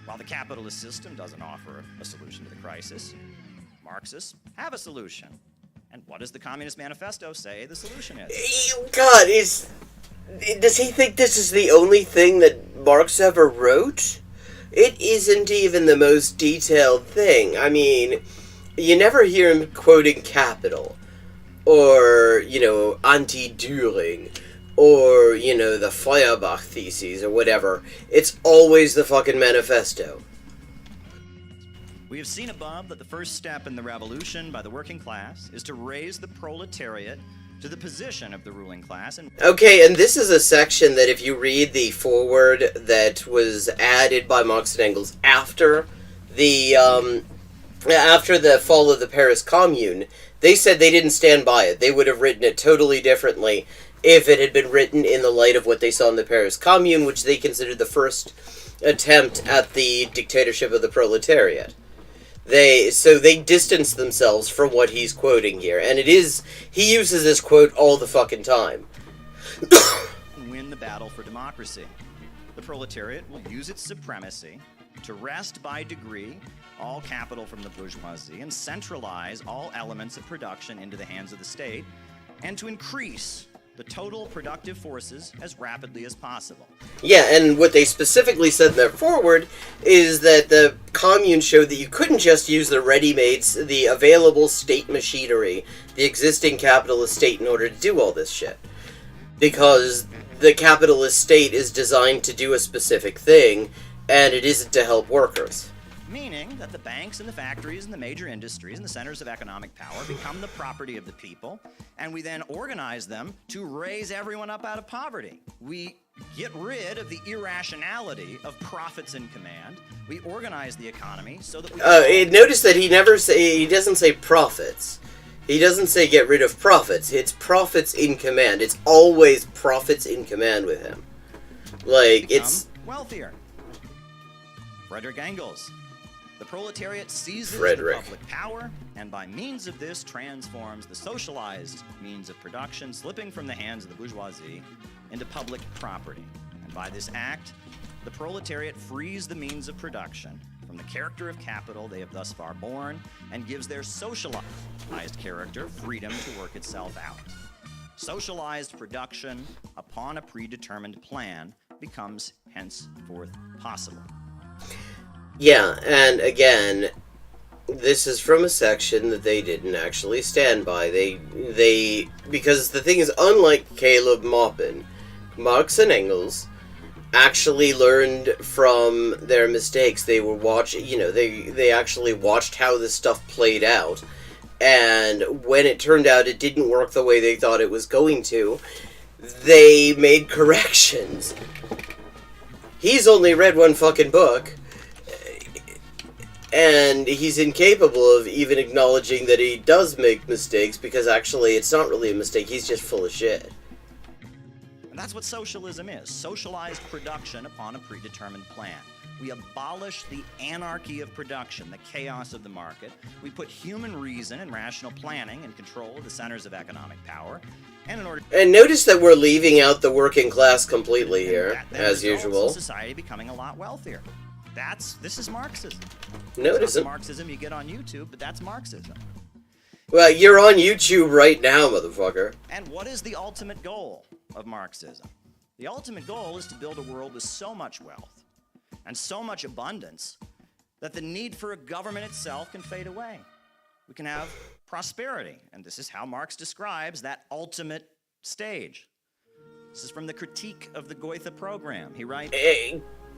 while the capitalist system doesn't offer a solution to the crisis, Marxists have a solution. And what does the Communist Manifesto say the solution is? God, does he think this is the only thing that Marx ever wrote? It isn't even the most detailed thing. I mean, you never hear him quoting Capital, or, Anti-Düring, or, the Feuerbach Theses, or whatever. It's always the fucking Manifesto. We have seen above that the first step in the revolution by the working class is to raise the proletariat to the position of the ruling class. Okay, and this is a section that if you read the foreword that was added by Marx and Engels after the fall of the Paris Commune, they said they didn't stand by it. They would have written it totally differently if it had been written in the light of what they saw in the Paris Commune, which they considered the first attempt at the dictatorship of the proletariat. They distanced themselves from what he's quoting here, and he uses this quote all the fucking time. Win the battle for democracy. The proletariat will use its supremacy to wrest by degree all capital from the bourgeoisie and centralize all elements of production into the hands of the state, and to increase the total productive forces as rapidly as possible. Yeah, and what they specifically said in their foreword is that the commune showed that you couldn't just use the ready-mades, the available state machinery, the existing capitalist state in order to do all this shit. Because the capitalist state is designed to do a specific thing, and it isn't to help workers. Meaning that the banks and the factories and the major industries and the centers of economic power become the property of the people, and we then organize them to raise everyone up out of poverty. We get rid of the irrationality of profits in command. We organize the economy so that we... Notice that he doesn't say profits. He doesn't say get rid of profits. It's profits in command. It's always profits in command with him. Like, it's... wealthier. Frederick Engels. The proletariat seizes Frederick. the public power, and by means of this transforms the socialized means of production, slipping from the hands of the bourgeoisie into public property. And by this act, the proletariat frees the means of production from the character of capital they have thus far borne, and gives their socialized character freedom to work itself out. Socialized production upon a predetermined plan becomes henceforth possible. Yeah, and again, this is from a section that they didn't actually stand by. They because the thing is, unlike Caleb Maupin, Marx and Engels actually learned from their mistakes. They were they actually watched how this stuff played out, and when it turned out it didn't work the way they thought it was going to, they made corrections. He's only read one fucking book, and he's incapable of even acknowledging that he does make mistakes, because actually it's not really a mistake, he's just full of shit. And that's what socialism is. Socialized production upon a predetermined plan. We abolish the anarchy of production, the chaos of the market. We put human reason and rational planning in control of the centers of economic power. And in order And notice that we're leaving out the working class completely here, as usual. Society becoming a lot wealthier. This is Marxism. No, it It's isn't. not the Marxism you get on YouTube, but that's Marxism. Well, you're on YouTube right now, motherfucker. And what is the ultimate goal of Marxism? The ultimate goal is to build a world with so much wealth and so much abundance that the need for a government itself can fade away. We can have prosperity, and this is how Marx describes that ultimate stage. This is from the Critique of the Goethe Program. He writes...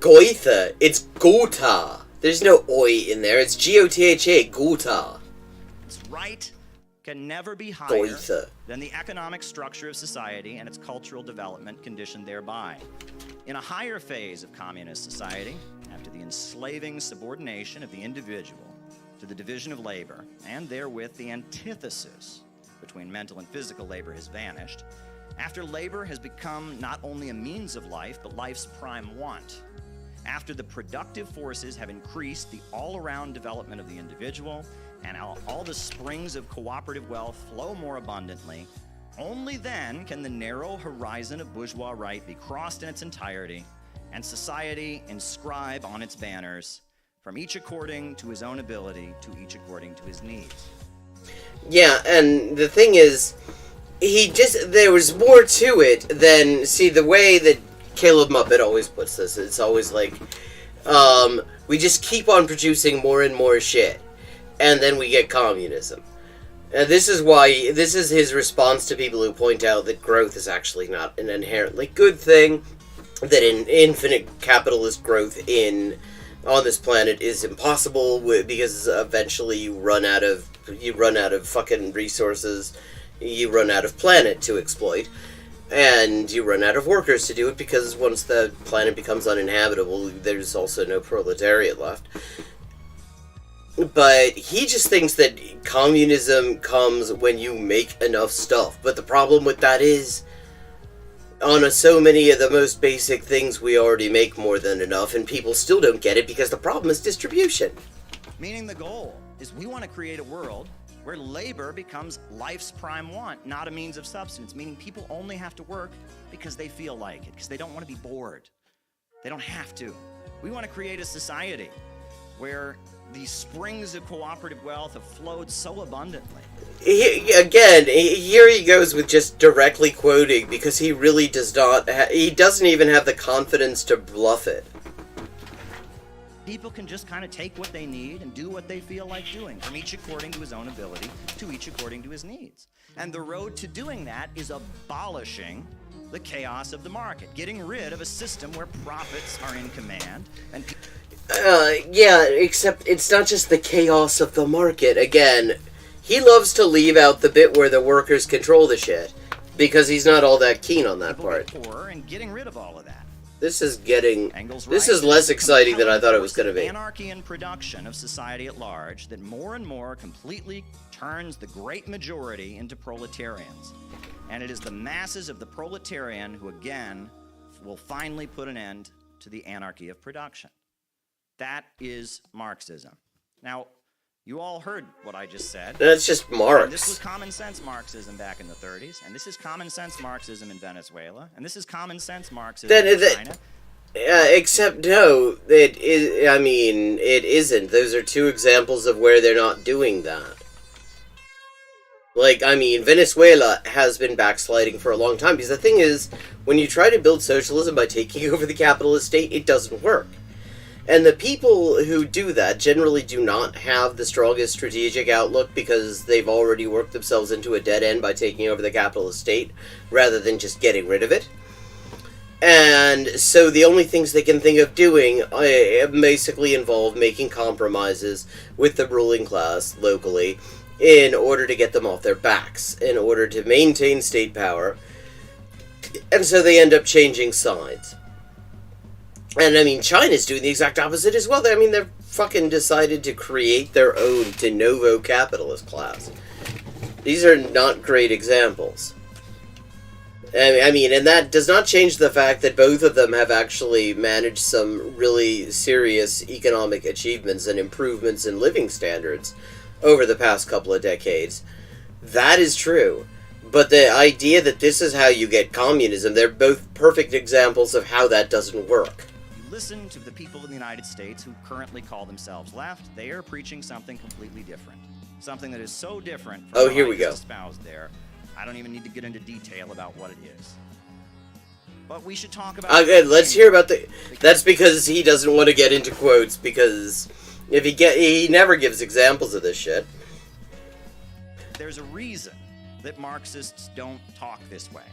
Goethe. It's Gotha. There's no oi in there. It's Gotha. Gotha. Its right can never be higher Goethe. than the economic structure of society and its cultural development conditioned thereby. In a higher phase of communist society, after the enslaving subordination of the individual to the division of labor, and therewith the antithesis between mental and physical labor has vanished, after labor has become not only a means of life, but life's prime want, after the productive forces have increased the all-around development of the individual, and all the springs of cooperative wealth flow more abundantly, only then can the narrow horizon of bourgeois right be crossed in its entirety, and society inscribe on its banners, from each according to his own ability, to each according to his needs. Yeah, and the thing is, there was more to it than, see, the way that Caleb Muppet always puts this, it's always like, we just keep on producing more and more shit, and then we get communism. And this is his response to people who point out that growth is actually not an inherently good thing, that infinite capitalist growth on this planet is impossible, because eventually you run out of fucking resources, you run out of planet to exploit, and you run out of workers to do it, because once the planet becomes uninhabitable, there's also no proletariat left. But he just thinks that communism comes when you make enough stuff. But the problem with that is, on so many of the most basic things we already make more than enough, and people still don't get it because the problem is distribution. Meaning the goal is we want to create a world where labor becomes life's prime want, not a means of subsistence, meaning people only have to work because they feel like it, because they don't want to be bored. They don't have to. We want to create a society where these springs of cooperative wealth have flowed so abundantly. Here he goes with just directly quoting, because he really does not, he doesn't even have the confidence to bluff it. People can just kind of take what they need and do what they feel like doing, from each according to his own ability, to each according to his needs. And the road to doing that is abolishing the chaos of the market, getting rid of a system where profits are in command and yeah, except it's not just the chaos of the market. Again, he loves to leave out the bit where the workers control the shit, because he's not all that keen on that part. poorer and getting rid of all of that. This is less exciting than I thought it was going to be. Anarchy in production of society at large that more and more completely turns the great majority into proletarians. And it is the masses of the proletarian who, again, will finally put an end to the anarchy of production. That is Marxism. Now, you all heard what I just said. That's just And Marx. this was common sense Marxism back in the 30s, and this is common sense Marxism in Venezuela, and this is common sense Marxism in China. Except no, it is. I mean, it isn't. Those are two examples of where they're not doing that. Like, I mean, Venezuela has been backsliding for a long time, because the thing is, when you try to build socialism by taking over the capitalist state, it doesn't work. And the people who do that generally do not have the strongest strategic outlook, because they've already worked themselves into a dead end by taking over the capitalist state, rather than just getting rid of it. And so the only things they can think of doing basically involve making compromises with the ruling class locally in order to get them off their backs, in order to maintain state power. And so they end up changing sides. And I mean, China's doing the exact opposite as well. I mean, they've fucking decided to create their own de novo capitalist class. These are not great examples. I mean, and that does not change the fact that both of them have actually managed some really serious economic achievements and improvements in living standards over the past couple of decades. That is true. But the idea that this is how you get communism, they're both perfect examples of how that doesn't work. You listen to the people in the United States who currently call themselves left, they are preaching something completely different. Something that is so different from what here I we go. just espoused there. I don't even need to get into detail about what it is. But we should talk about... Okay, let's hear about the... That's because he doesn't want to get into quotes, because if he never gives examples of this shit. There's a reason that Marxists don't talk this way.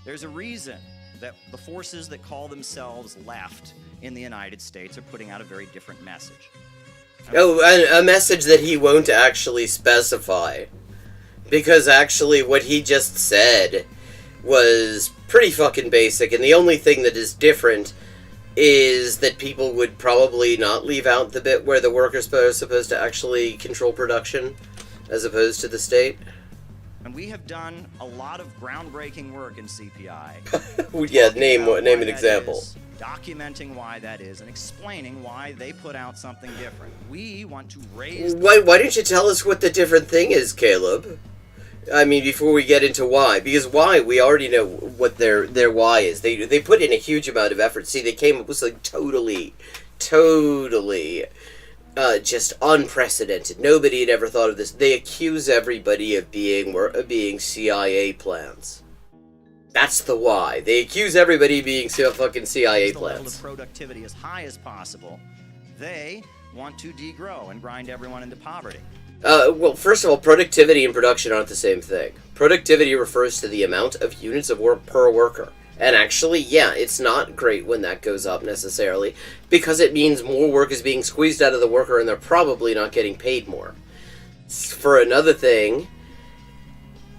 There's a reason that the forces that call themselves left in the United States are putting out a very different message. Oh, a message that he won't actually specify. Because actually what he just said was pretty fucking basic, and the only thing that is different is that people would probably not leave out the bit where the workers are supposed to actually control production, as opposed to the state. And we have done a lot of groundbreaking work in CPI. Yeah, name an example. Is, documenting why that is, and explaining why they put out something different. We want to raise... Why don't you tell us what the different thing is, Caleb? I mean, before we get into why. Because why, we already know what their why is. They put in a huge amount of effort. See, they came up with like totally just unprecedented. Nobody had ever thought of this. They accuse everybody of being CIA plans. That's the why. They accuse everybody of being fucking CIA the level plans. of productivity as high as possible. They want to degrow and grind everyone into poverty. Well, first of all, productivity and production aren't the same thing. Productivity refers to the amount of units of work per worker. And actually, yeah, it's not great when that goes up necessarily, because it means more work is being squeezed out of the worker and they're probably not getting paid more. For another thing,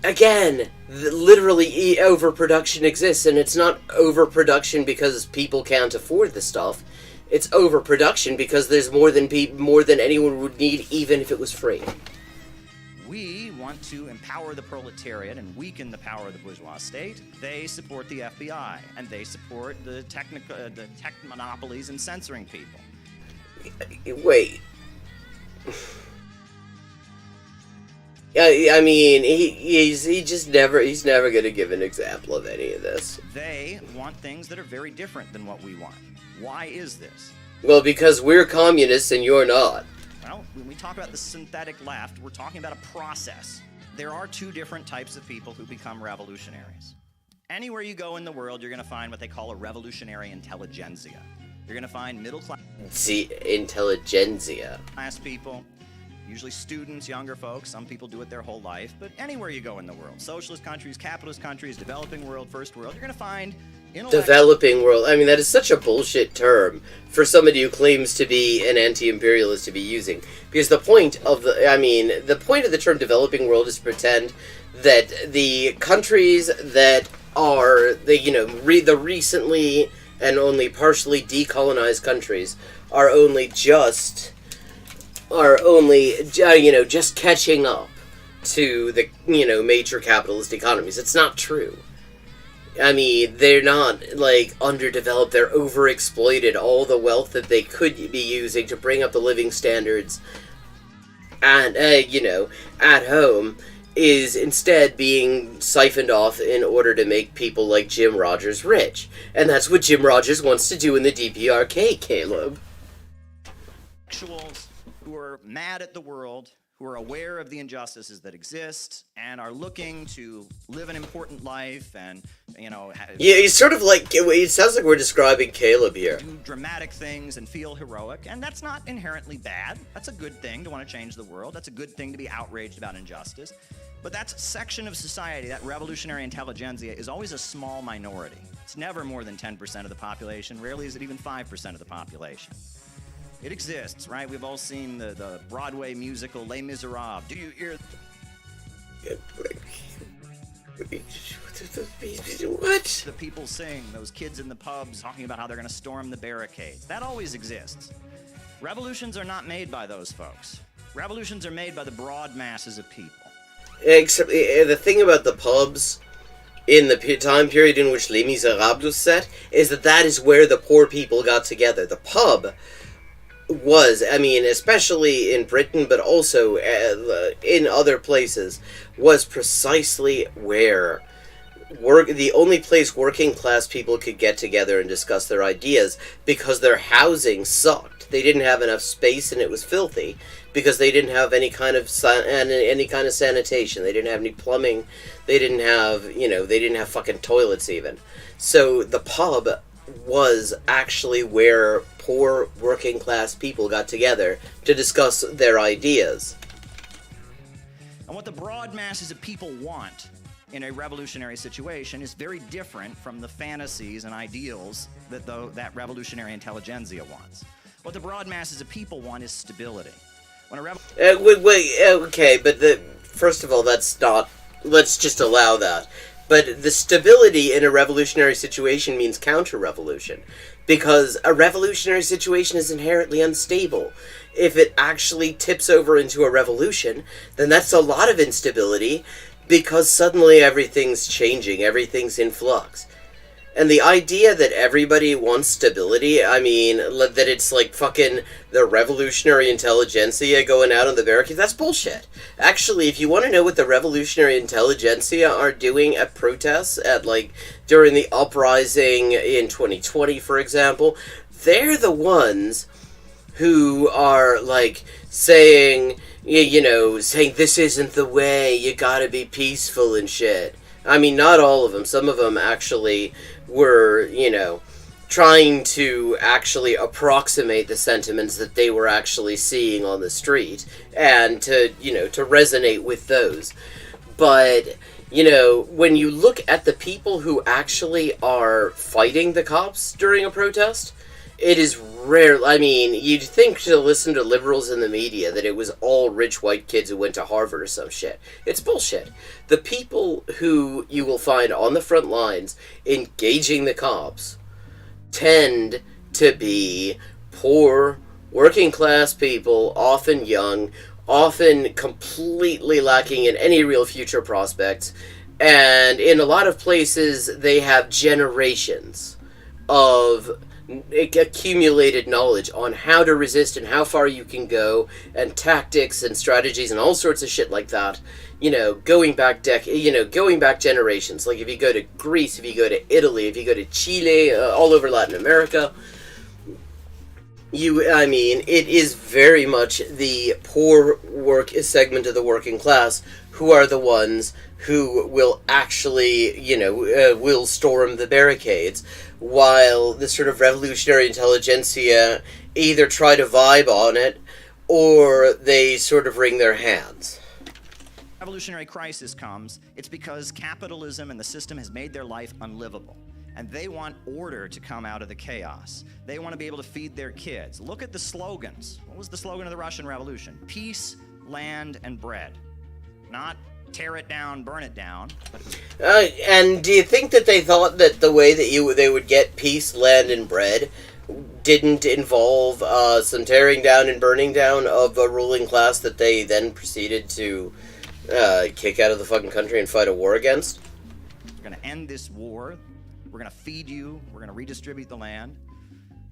again, literally overproduction exists, and it's not overproduction because people can't afford the stuff. It's overproduction because there's more than anyone would need, even if it was free. We want to empower the proletariat and weaken the power of the bourgeois state. They support the FBI, and they support the tech monopolies and censoring people. Wait. I mean, he's never going to give an example of any of this. They want things that are very different than what we want. Why is this? Well, because we're communists and you're not. Well, when we talk about the synthetic left, we're talking about a process. There are two different types of people who become revolutionaries. Anywhere you go in the world, you're going to find what they call a revolutionary intelligentsia. You're going to find middle-class... See, intelligentsia. ...class people, usually students, younger folks. Some people do it their whole life. But anywhere you go in the world, socialist countries, capitalist countries, developing world, first world, you're going to find... Developing world. I mean, that is such a bullshit term for somebody who claims to be an anti-imperialist to be using. Because the point of the term developing world is to pretend that the countries that are the recently and only partially decolonized countries are only just catching up to the, major capitalist economies. It's not true. I mean, they're not, like, underdeveloped. They're overexploited. All the wealth that they could be using to bring up the living standards and, at home is instead being siphoned off in order to make people like Jim Rogers rich. And that's what Jim Rogers wants to do in the DPRK, Caleb. Intellectuals who are mad at the world, who are aware of the injustices that exist, and are looking to live an important life and, Yeah, it's sort of like, it sounds like we're describing Caleb here. Do dramatic things and feel heroic, and that's not inherently bad. That's a good thing to want to change the world. That's a good thing to be outraged about injustice. But that section of society, that revolutionary intelligentsia, is always a small minority. It's never more than 10% of the population. Rarely is it even 5% of the population. It exists, right? We've all seen the Broadway musical Les Miserables. Do you hear? What? The people sing, those kids in the pubs talking about how they're going to storm the barricades. That always exists. Revolutions are not made by those folks. Revolutions are made by the broad masses of people. Except, the thing about the pubs in the time period in which Les Miserables was set is that is where the poor people got together. The pub was, I mean, especially in Britain, but also in other places, was precisely where the only place working class people could get together and discuss their ideas, because their housing sucked. They didn't have enough space and it was filthy, because they didn't have any kind of sanitation. They didn't have any plumbing. They didn't have, they didn't have fucking toilets even. So the pub was actually where poor working class people got together to discuss their ideas. And what the broad masses of people want in a revolutionary situation is very different from the fantasies and ideals that that revolutionary intelligentsia wants. What the broad masses of people want is stability. When a okay, but first of all, that's not. Let's just allow that. But the stability in a revolutionary situation means counter-revolution, because a revolutionary situation is inherently unstable. If it actually tips over into a revolution, then that's a lot of instability, because suddenly everything's changing, everything's in flux. And the idea that everybody wants stability, I mean, that it's like fucking the revolutionary intelligentsia going out on the barricades, that's bullshit. Actually, if you want to know what the revolutionary intelligentsia are doing at protests, during the uprising in 2020, for example, they're the ones who are, saying, saying this isn't the way, you gotta be peaceful and shit. I mean, not all of them. Some of them actually were, trying to actually approximate the sentiments that they were actually seeing on the street and to resonate with those. But, when you look at the people who actually are fighting the cops during a protest, it is rare. I mean, you'd think to listen to liberals in the media that it was all rich white kids who went to Harvard or some shit. It's bullshit. The people who you will find on the front lines engaging the cops tend to be poor, working class people, often young, often completely lacking in any real future prospects, and in a lot of places they have generations of accumulated knowledge on how to resist and how far you can go, and tactics and strategies and all sorts of shit like that. Going back generations. Like if you go to Greece, if you go to Italy, if you go to Chile, all over Latin America, it is very much the poor segment of the working class who are the ones who will actually, will storm the barricades, while the sort of revolutionary intelligentsia either try to vibe on it, or they sort of wring their hands. Revolutionary crisis comes, it's because capitalism and the system has made their life unlivable. And they want order to come out of the chaos. They want to be able to feed their kids. Look at the slogans. What was the slogan of the Russian Revolution? Peace, land, and bread. Not tear it down, burn it down. And do you think that they thought that the way that they would get peace, land, and bread didn't involve some tearing down and burning down of a ruling class that they then proceeded to kick out of the fucking country and fight a war against. We're going to end this war. We're going to feed you. We're going to redistribute the land.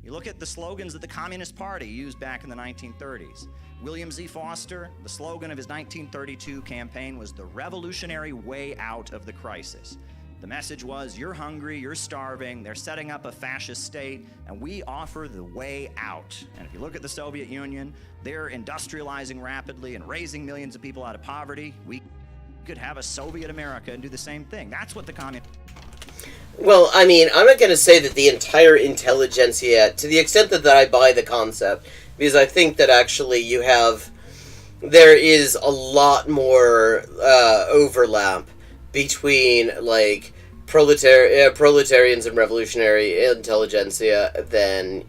You look at the slogans that the Communist Party used back in the 1930s. William Z. Foster, the slogan of his 1932 campaign was the revolutionary way out of the crisis. The message was, you're hungry, you're starving, they're setting up a fascist state, and we offer the way out. And if you look at the Soviet Union, they're industrializing rapidly and raising millions of people out of poverty. We could have a Soviet America and do the same thing. That's what the communist... Well, I mean, I'm not going to say that the entire intelligentsia, to the extent that I buy the concept, because I think that actually there is a lot more overlap between, like, proletarians and revolutionary intelligentsia than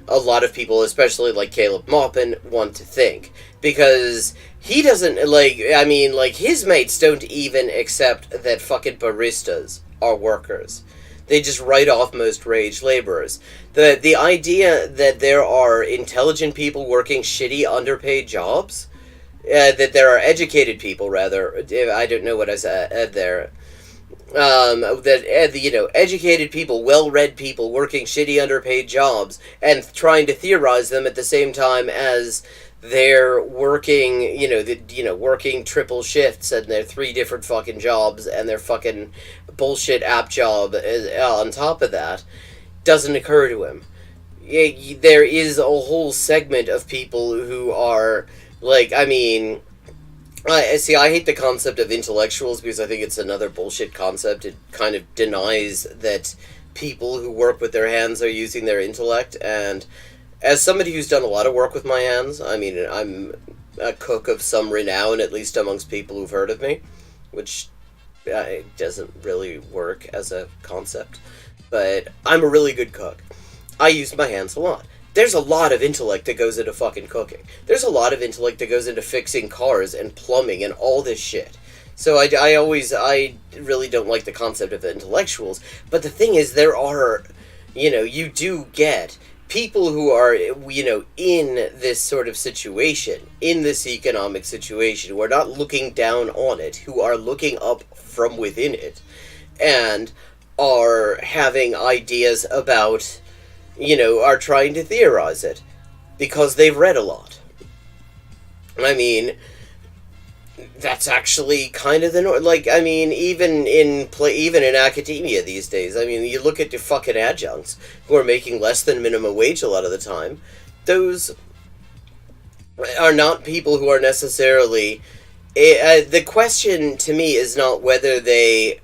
a lot of people, especially like Caleb Maupin, want to think. Because he doesn't, like, I mean, like, his mates don't even accept that fucking baristas are workers. They just write off most wage laborers. The idea that there are intelligent people working shitty, underpaid jobs, that there are educated people, rather, I don't know what I said there, educated people, well-read people working shitty, underpaid jobs, and trying to theorize them at the same time as they're working, working triple shifts and their 3 different fucking jobs and their fucking bullshit app job on top of that, doesn't occur to him. There is a whole segment of people who are, like, I mean, I hate the concept of intellectuals because I think it's another bullshit concept. It kind of denies that people who work with their hands are using their intellect, and as somebody who's done a lot of work with my hands, I mean, I'm a cook of some renown, at least amongst people who've heard of me, which doesn't really work as a concept, but I'm a really good cook. I use my hands a lot. There's a lot of intellect that goes into fucking cooking. There's a lot of intellect that goes into fixing cars and plumbing and all this shit. So I really don't like the concept of intellectuals, but the thing is, there are, you do get people who are, in this sort of situation, in this economic situation, who are not looking down on it, who are looking up from within it, and are having ideas about, are trying to theorize it, because they've read a lot. I mean, that's actually kind of the norm. Like, I mean, even in academia these days, I mean, you look at the fucking adjuncts who are making less than minimum wage a lot of the time. Those are not people who are necessarily... the question to me is not whether they...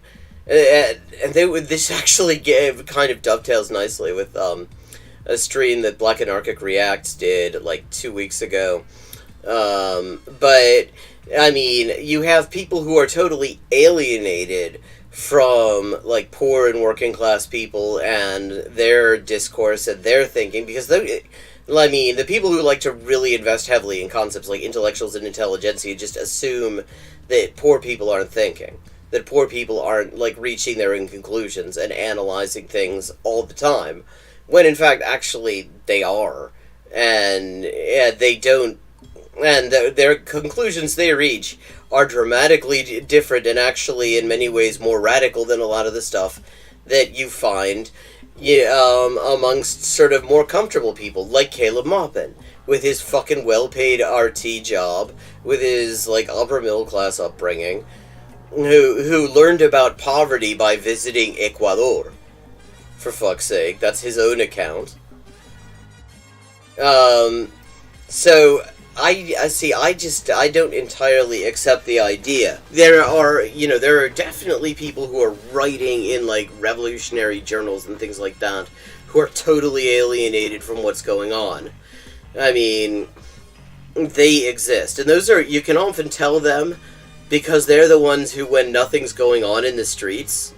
this actually kind of dovetails nicely with a stream that Black Anarchic Reacts did like 2 weeks ago. But I mean, you have people who are totally alienated from, like, poor and working class people and their discourse and their thinking, because the people who like to really invest heavily in concepts like intellectuals and intelligentsia just assume that poor people aren't thinking, that poor people aren't, like, reaching their own conclusions and analyzing things all the time, when in fact, actually, they are, and they don't. And their conclusions they reach are dramatically different and actually in many ways more radical than a lot of the stuff that you find amongst sort of more comfortable people, like Caleb Maupin, with his fucking well-paid RT job, with his, like, upper middle-class upbringing, who learned about poverty by visiting Ecuador. For fuck's sake, that's his own account. So... I don't entirely accept the idea. There are definitely people who are writing in, like, revolutionary journals and things like that who are totally alienated from what's going on. I mean, they exist. And you can often tell them because they're the ones who, when nothing's going on in the streets,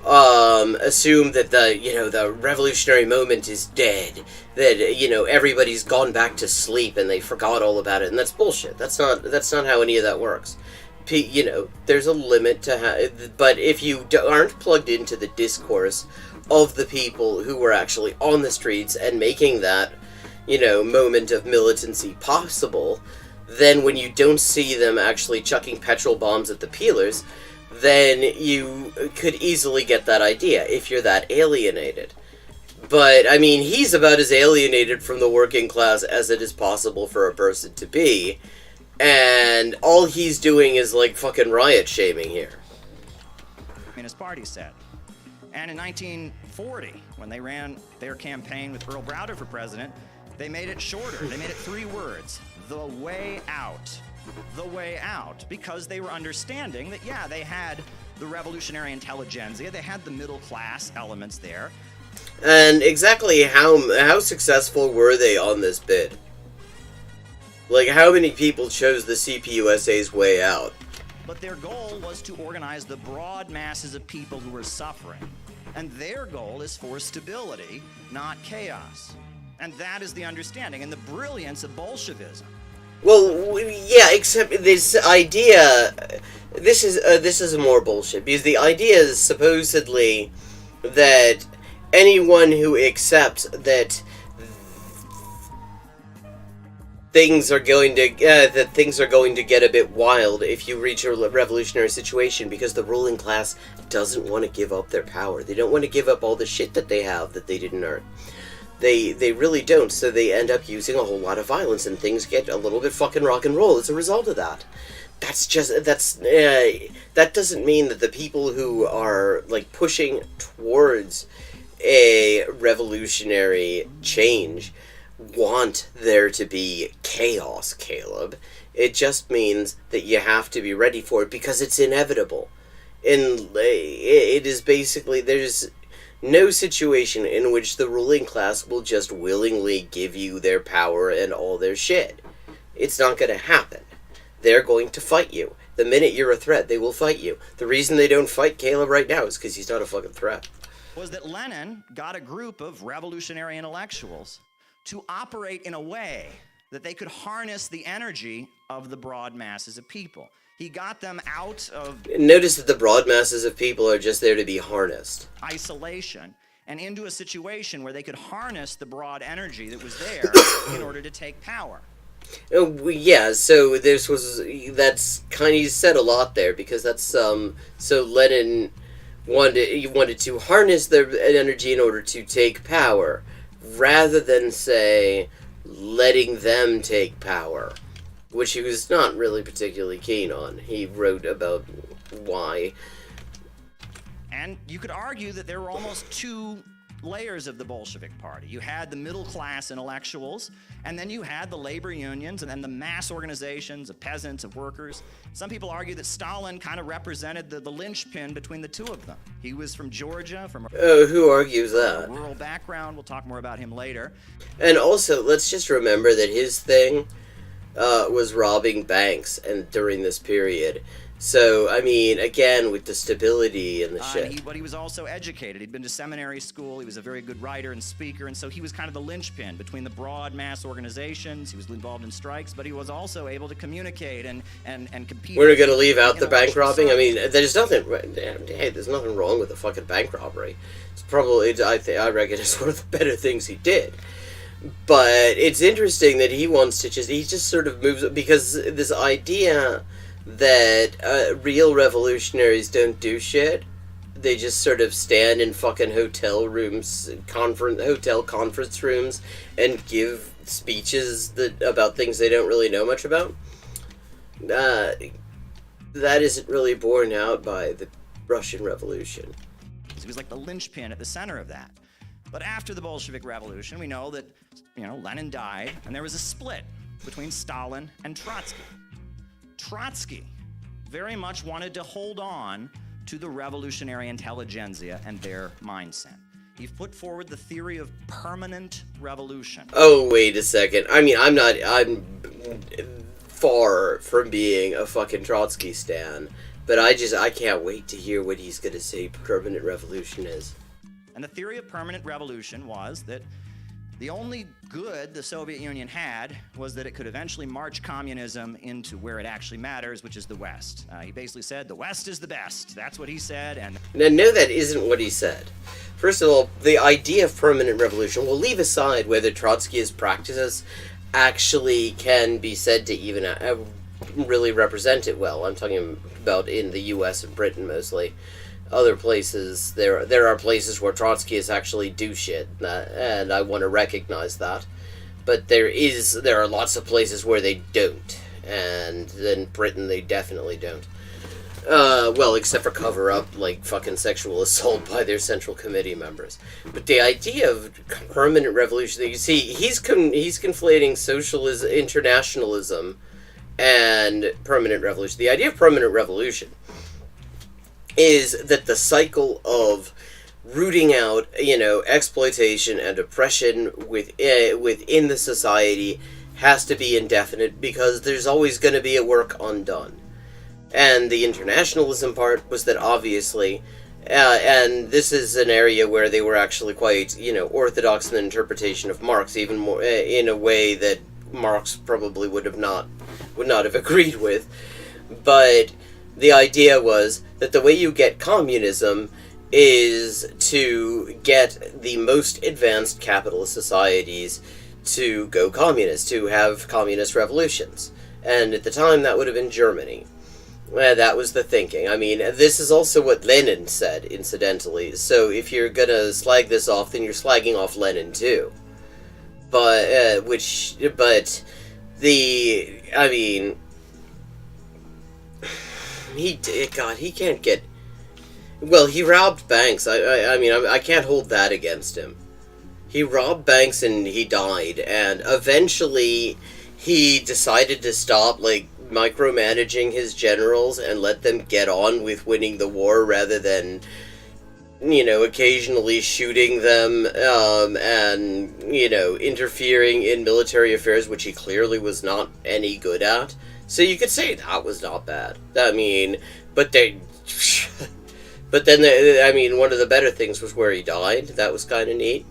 assume that the revolutionary moment is dead, that, everybody's gone back to sleep and they forgot all about it, and that's bullshit. That's not how any of that works. There's a limit to but if you aren't plugged into the discourse of the people who were actually on the streets and making that, moment of militancy possible, then when you don't see them actually chucking petrol bombs at the peelers, then you could easily get that idea if you're that alienated. But, I mean, he's about as alienated from the working class as it is possible for a person to be, and all he's doing is, like, fucking riot shaming here. Communist Party said. And in 1940, when they ran their campaign with Earl Browder for president, they made it shorter. They made it 3 words. The way out. The way out. Because they were understanding that, yeah, they had the revolutionary intelligentsia, they had the middle class elements there. And exactly how successful were they on this bid? Like, how many people chose the CPUSA's way out? But their goal was to organize the broad masses of people who were suffering. And their goal is for stability, not chaos. And that is the understanding and the brilliance of Bolshevism. Well, yeah, except this idea, this is more bullshit, because the idea is supposedly that anyone who accepts that things are going to get a bit wild if you reach a revolutionary situation, because the ruling class doesn't want to give up their power. They don't want to give up all the shit that they have that they didn't earn. They really don't, so they end up using a whole lot of violence, and things get a little bit fucking rock and roll as a result of that. That doesn't mean that the people who are, like, pushing towards a revolutionary change want there to be chaos, Caleb. It just means that you have to be ready for it, because it's inevitable. And it is basically, there's no situation in which the ruling class will just willingly give you their power and all their shit. It's not going to happen. They're going to fight you. The minute you're a threat, they will fight you. The reason they don't fight Caleb right now is because he's not a fucking threat. Was that Lenin got a group of revolutionary intellectuals to operate in a way that they could harness the energy of the broad masses of people. He got them out of... Notice that the broad masses of people are just there to be harnessed. Isolation, and into a situation where they could harness the broad energy that was there in order to take power. Yeah, so that's kind of, you said a lot there, because that's, so Lenin wanted to harness their energy in order to take power, rather than, say, letting them take power, which he was not really particularly keen on. He wrote about why. And you could argue that there were almost 2 layers of the Bolshevik Party. You had the middle-class intellectuals, and then you had the labor unions, and then the mass organizations of peasants, of workers. Some people argue that Stalin kind of represented the linchpin between the 2 of them. He was from Georgia, from who argues that? A rural background. We'll talk more about him later. And also, let's just remember that his thing was robbing banks and during this period. So, I mean, again, with the stability and the shit. But he was also educated. He'd been to seminary school. He was a very good writer and speaker, and so he was kind of the linchpin between the broad mass organizations. He was involved in strikes, but he was also able to communicate and compete. We're going to leave out the bank robbing? I mean, there's nothing... Hey, there's nothing wrong with a fucking bank robbery. It's probably, I reckon, it's one of the better things he did. But it's interesting that he wants to he just sort of moves... Because this idea that real revolutionaries don't do shit. They just sort of stand in fucking hotel rooms, hotel conference rooms, and give speeches about things they don't really know much about. That isn't really borne out by the Russian Revolution. He was like the linchpin at the center of that. But after the Bolshevik Revolution, we know that, Lenin died, and there was a split between Stalin and Trotsky. Trotsky very much wanted to hold on to the revolutionary intelligentsia and their mindset. He put forward the theory of permanent revolution. Oh, wait a second. I mean, I'm far from being a fucking Trotsky stan, but I can't wait to hear what he's gonna say permanent revolution is. And the theory of permanent revolution was that the only good the Soviet Union had was that it could eventually march communism into where it actually matters, which is the West. He basically said, the West is the best. That's what he said. And now, no, that isn't what he said. First of all, the idea of permanent revolution, we'll leave aside whether Trotsky has practiced actually can be said to even really represent it well. I'm talking about in the U.S. and Britain mostly. Other places, there are places where Trotskyists actually do shit, and I want to recognize that. But there are lots of places where they don't, and in Britain they definitely don't. Well, except for cover-up, like fucking sexual assault by their Central Committee members. But the idea of permanent revolution, you see, he's conflating socialism, internationalism, and permanent revolution. The idea of permanent revolution is that the cycle of rooting out, exploitation and oppression within the society has to be indefinite, because there's always going to be a work undone. And the internationalism part was that obviously, and this is an area where they were actually quite, orthodox in the interpretation of Marx, even more in a way that Marx probably would not have agreed with. But the idea was that the way you get communism is to get the most advanced capitalist societies to go communist, to have communist revolutions. And at the time, that would have been Germany. That was the thinking. I mean, this is also what Lenin said, incidentally. So if you're gonna slag this off, then you're slagging off Lenin too. I mean, he can't get. Well, he robbed banks. I can't hold that against him. He robbed banks and he died, and eventually he decided to stop, micromanaging his generals and let them get on with winning the war rather than, occasionally shooting them, and, interfering in military affairs, which he clearly was not any good at. So you could say that was not bad. I mean, but then, one of the better things was where he died. That was kind of neat.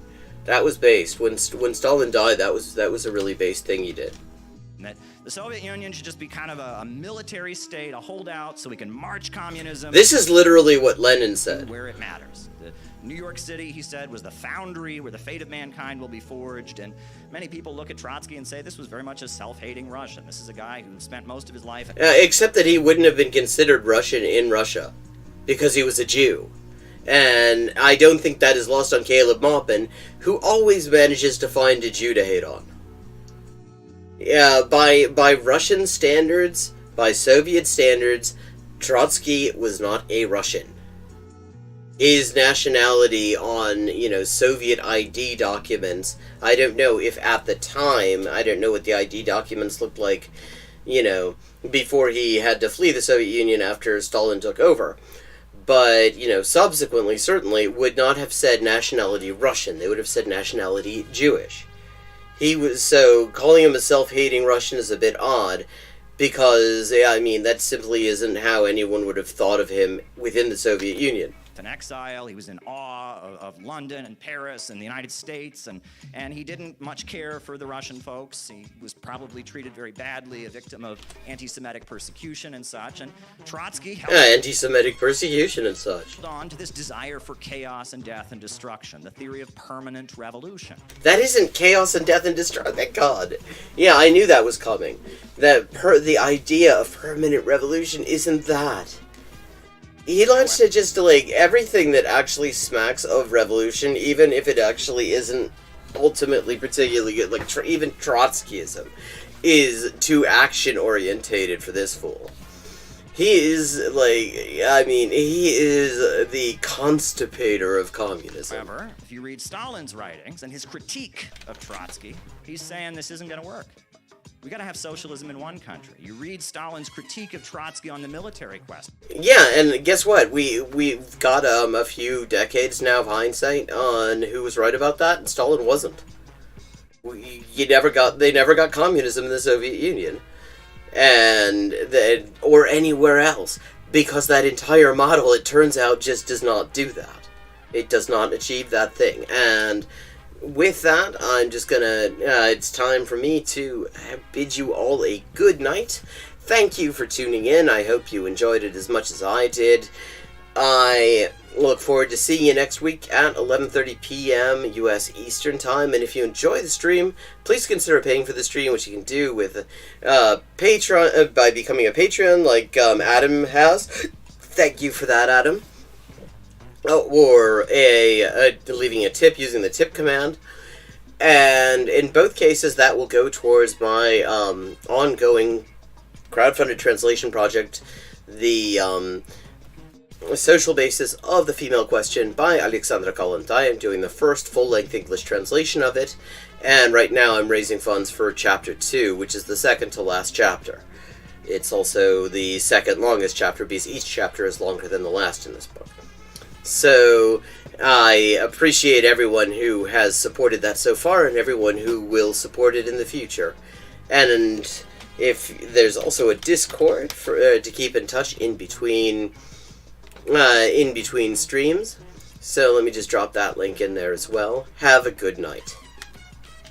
That was based. When Stalin died, that was a really based thing he did. That the Soviet Union should just be kind of a military state, a holdout, so we can march communism. This is literally what Lenin said. Where it matters. New York City, he said, was the foundry where the fate of mankind will be forged, and many people look at Trotsky and say this was very much a self-hating Russian. This is a guy who spent most of his life... Except that he wouldn't have been considered Russian in Russia, because he was a Jew. And I don't think that is lost on Caleb Maupin, who always manages to find a Jew to hate on. Yeah, by Russian standards, by Soviet standards, Trotsky was not a Russian. His nationality on, Soviet ID documents, I don't know if at the time, I don't know what the ID documents looked like, before he had to flee the Soviet Union after Stalin took over. But, subsequently, certainly, would not have said nationality Russian. They would have said nationality Jewish. So calling him a self-hating Russian is a bit odd, because, that simply isn't how anyone would have thought of him within the Soviet Union. In exile, he was in awe of London and Paris and the United States, and he didn't much care for the Russian folks. He was probably treated very badly, a victim of anti-Semitic persecution and such, and Trotsky held anti-Semitic persecution and such. On to this desire for chaos and death and destruction, the theory of permanent revolution. That isn't chaos and death and destruction, thank God. Yeah, I knew that was coming. The idea of permanent revolution isn't that. He likes to just, everything that actually smacks of revolution, even if it actually isn't ultimately particularly good, even Trotskyism, is too action-orientated for this fool. He is, he is the constipator of communism. However, if you read Stalin's writings and his critique of Trotsky, he's saying this isn't going to work. We got to have socialism in one country. You read Stalin's critique of Trotsky on the military question. Yeah, and guess what? We've got a few decades now of hindsight on who was right about that, and Stalin wasn't. They never got communism in the Soviet Union, or anywhere else, because that entire model, it turns out, just does not do that. It does not achieve that thing, and with that, I'm just gonna, it's time for me to bid you all a good night. Thank you for tuning in. I hope you enjoyed it as much as I did. I look forward to seeing you next week at 11:30 p.m. U.S. Eastern Time. And if you enjoy the stream, please consider paying for the stream, which you can do with Patreon by becoming a patron, like Adam has. Thank you for that, Adam. Or leaving a tip using the tip command. And in both cases, that will go towards my ongoing crowdfunded translation project, the social basis of the female question by Alexandra Collins. I am doing the first full-length English translation of it, and right now I'm raising funds for Chapter 2, which is the second to last chapter. It's also the second longest chapter, because each chapter is longer than the last in this book. So I appreciate everyone who has supported that so far, and everyone who will support it in the future. And if there's also a Discord for to keep in touch in between streams, so let me just drop that link in there as well. Have a good night.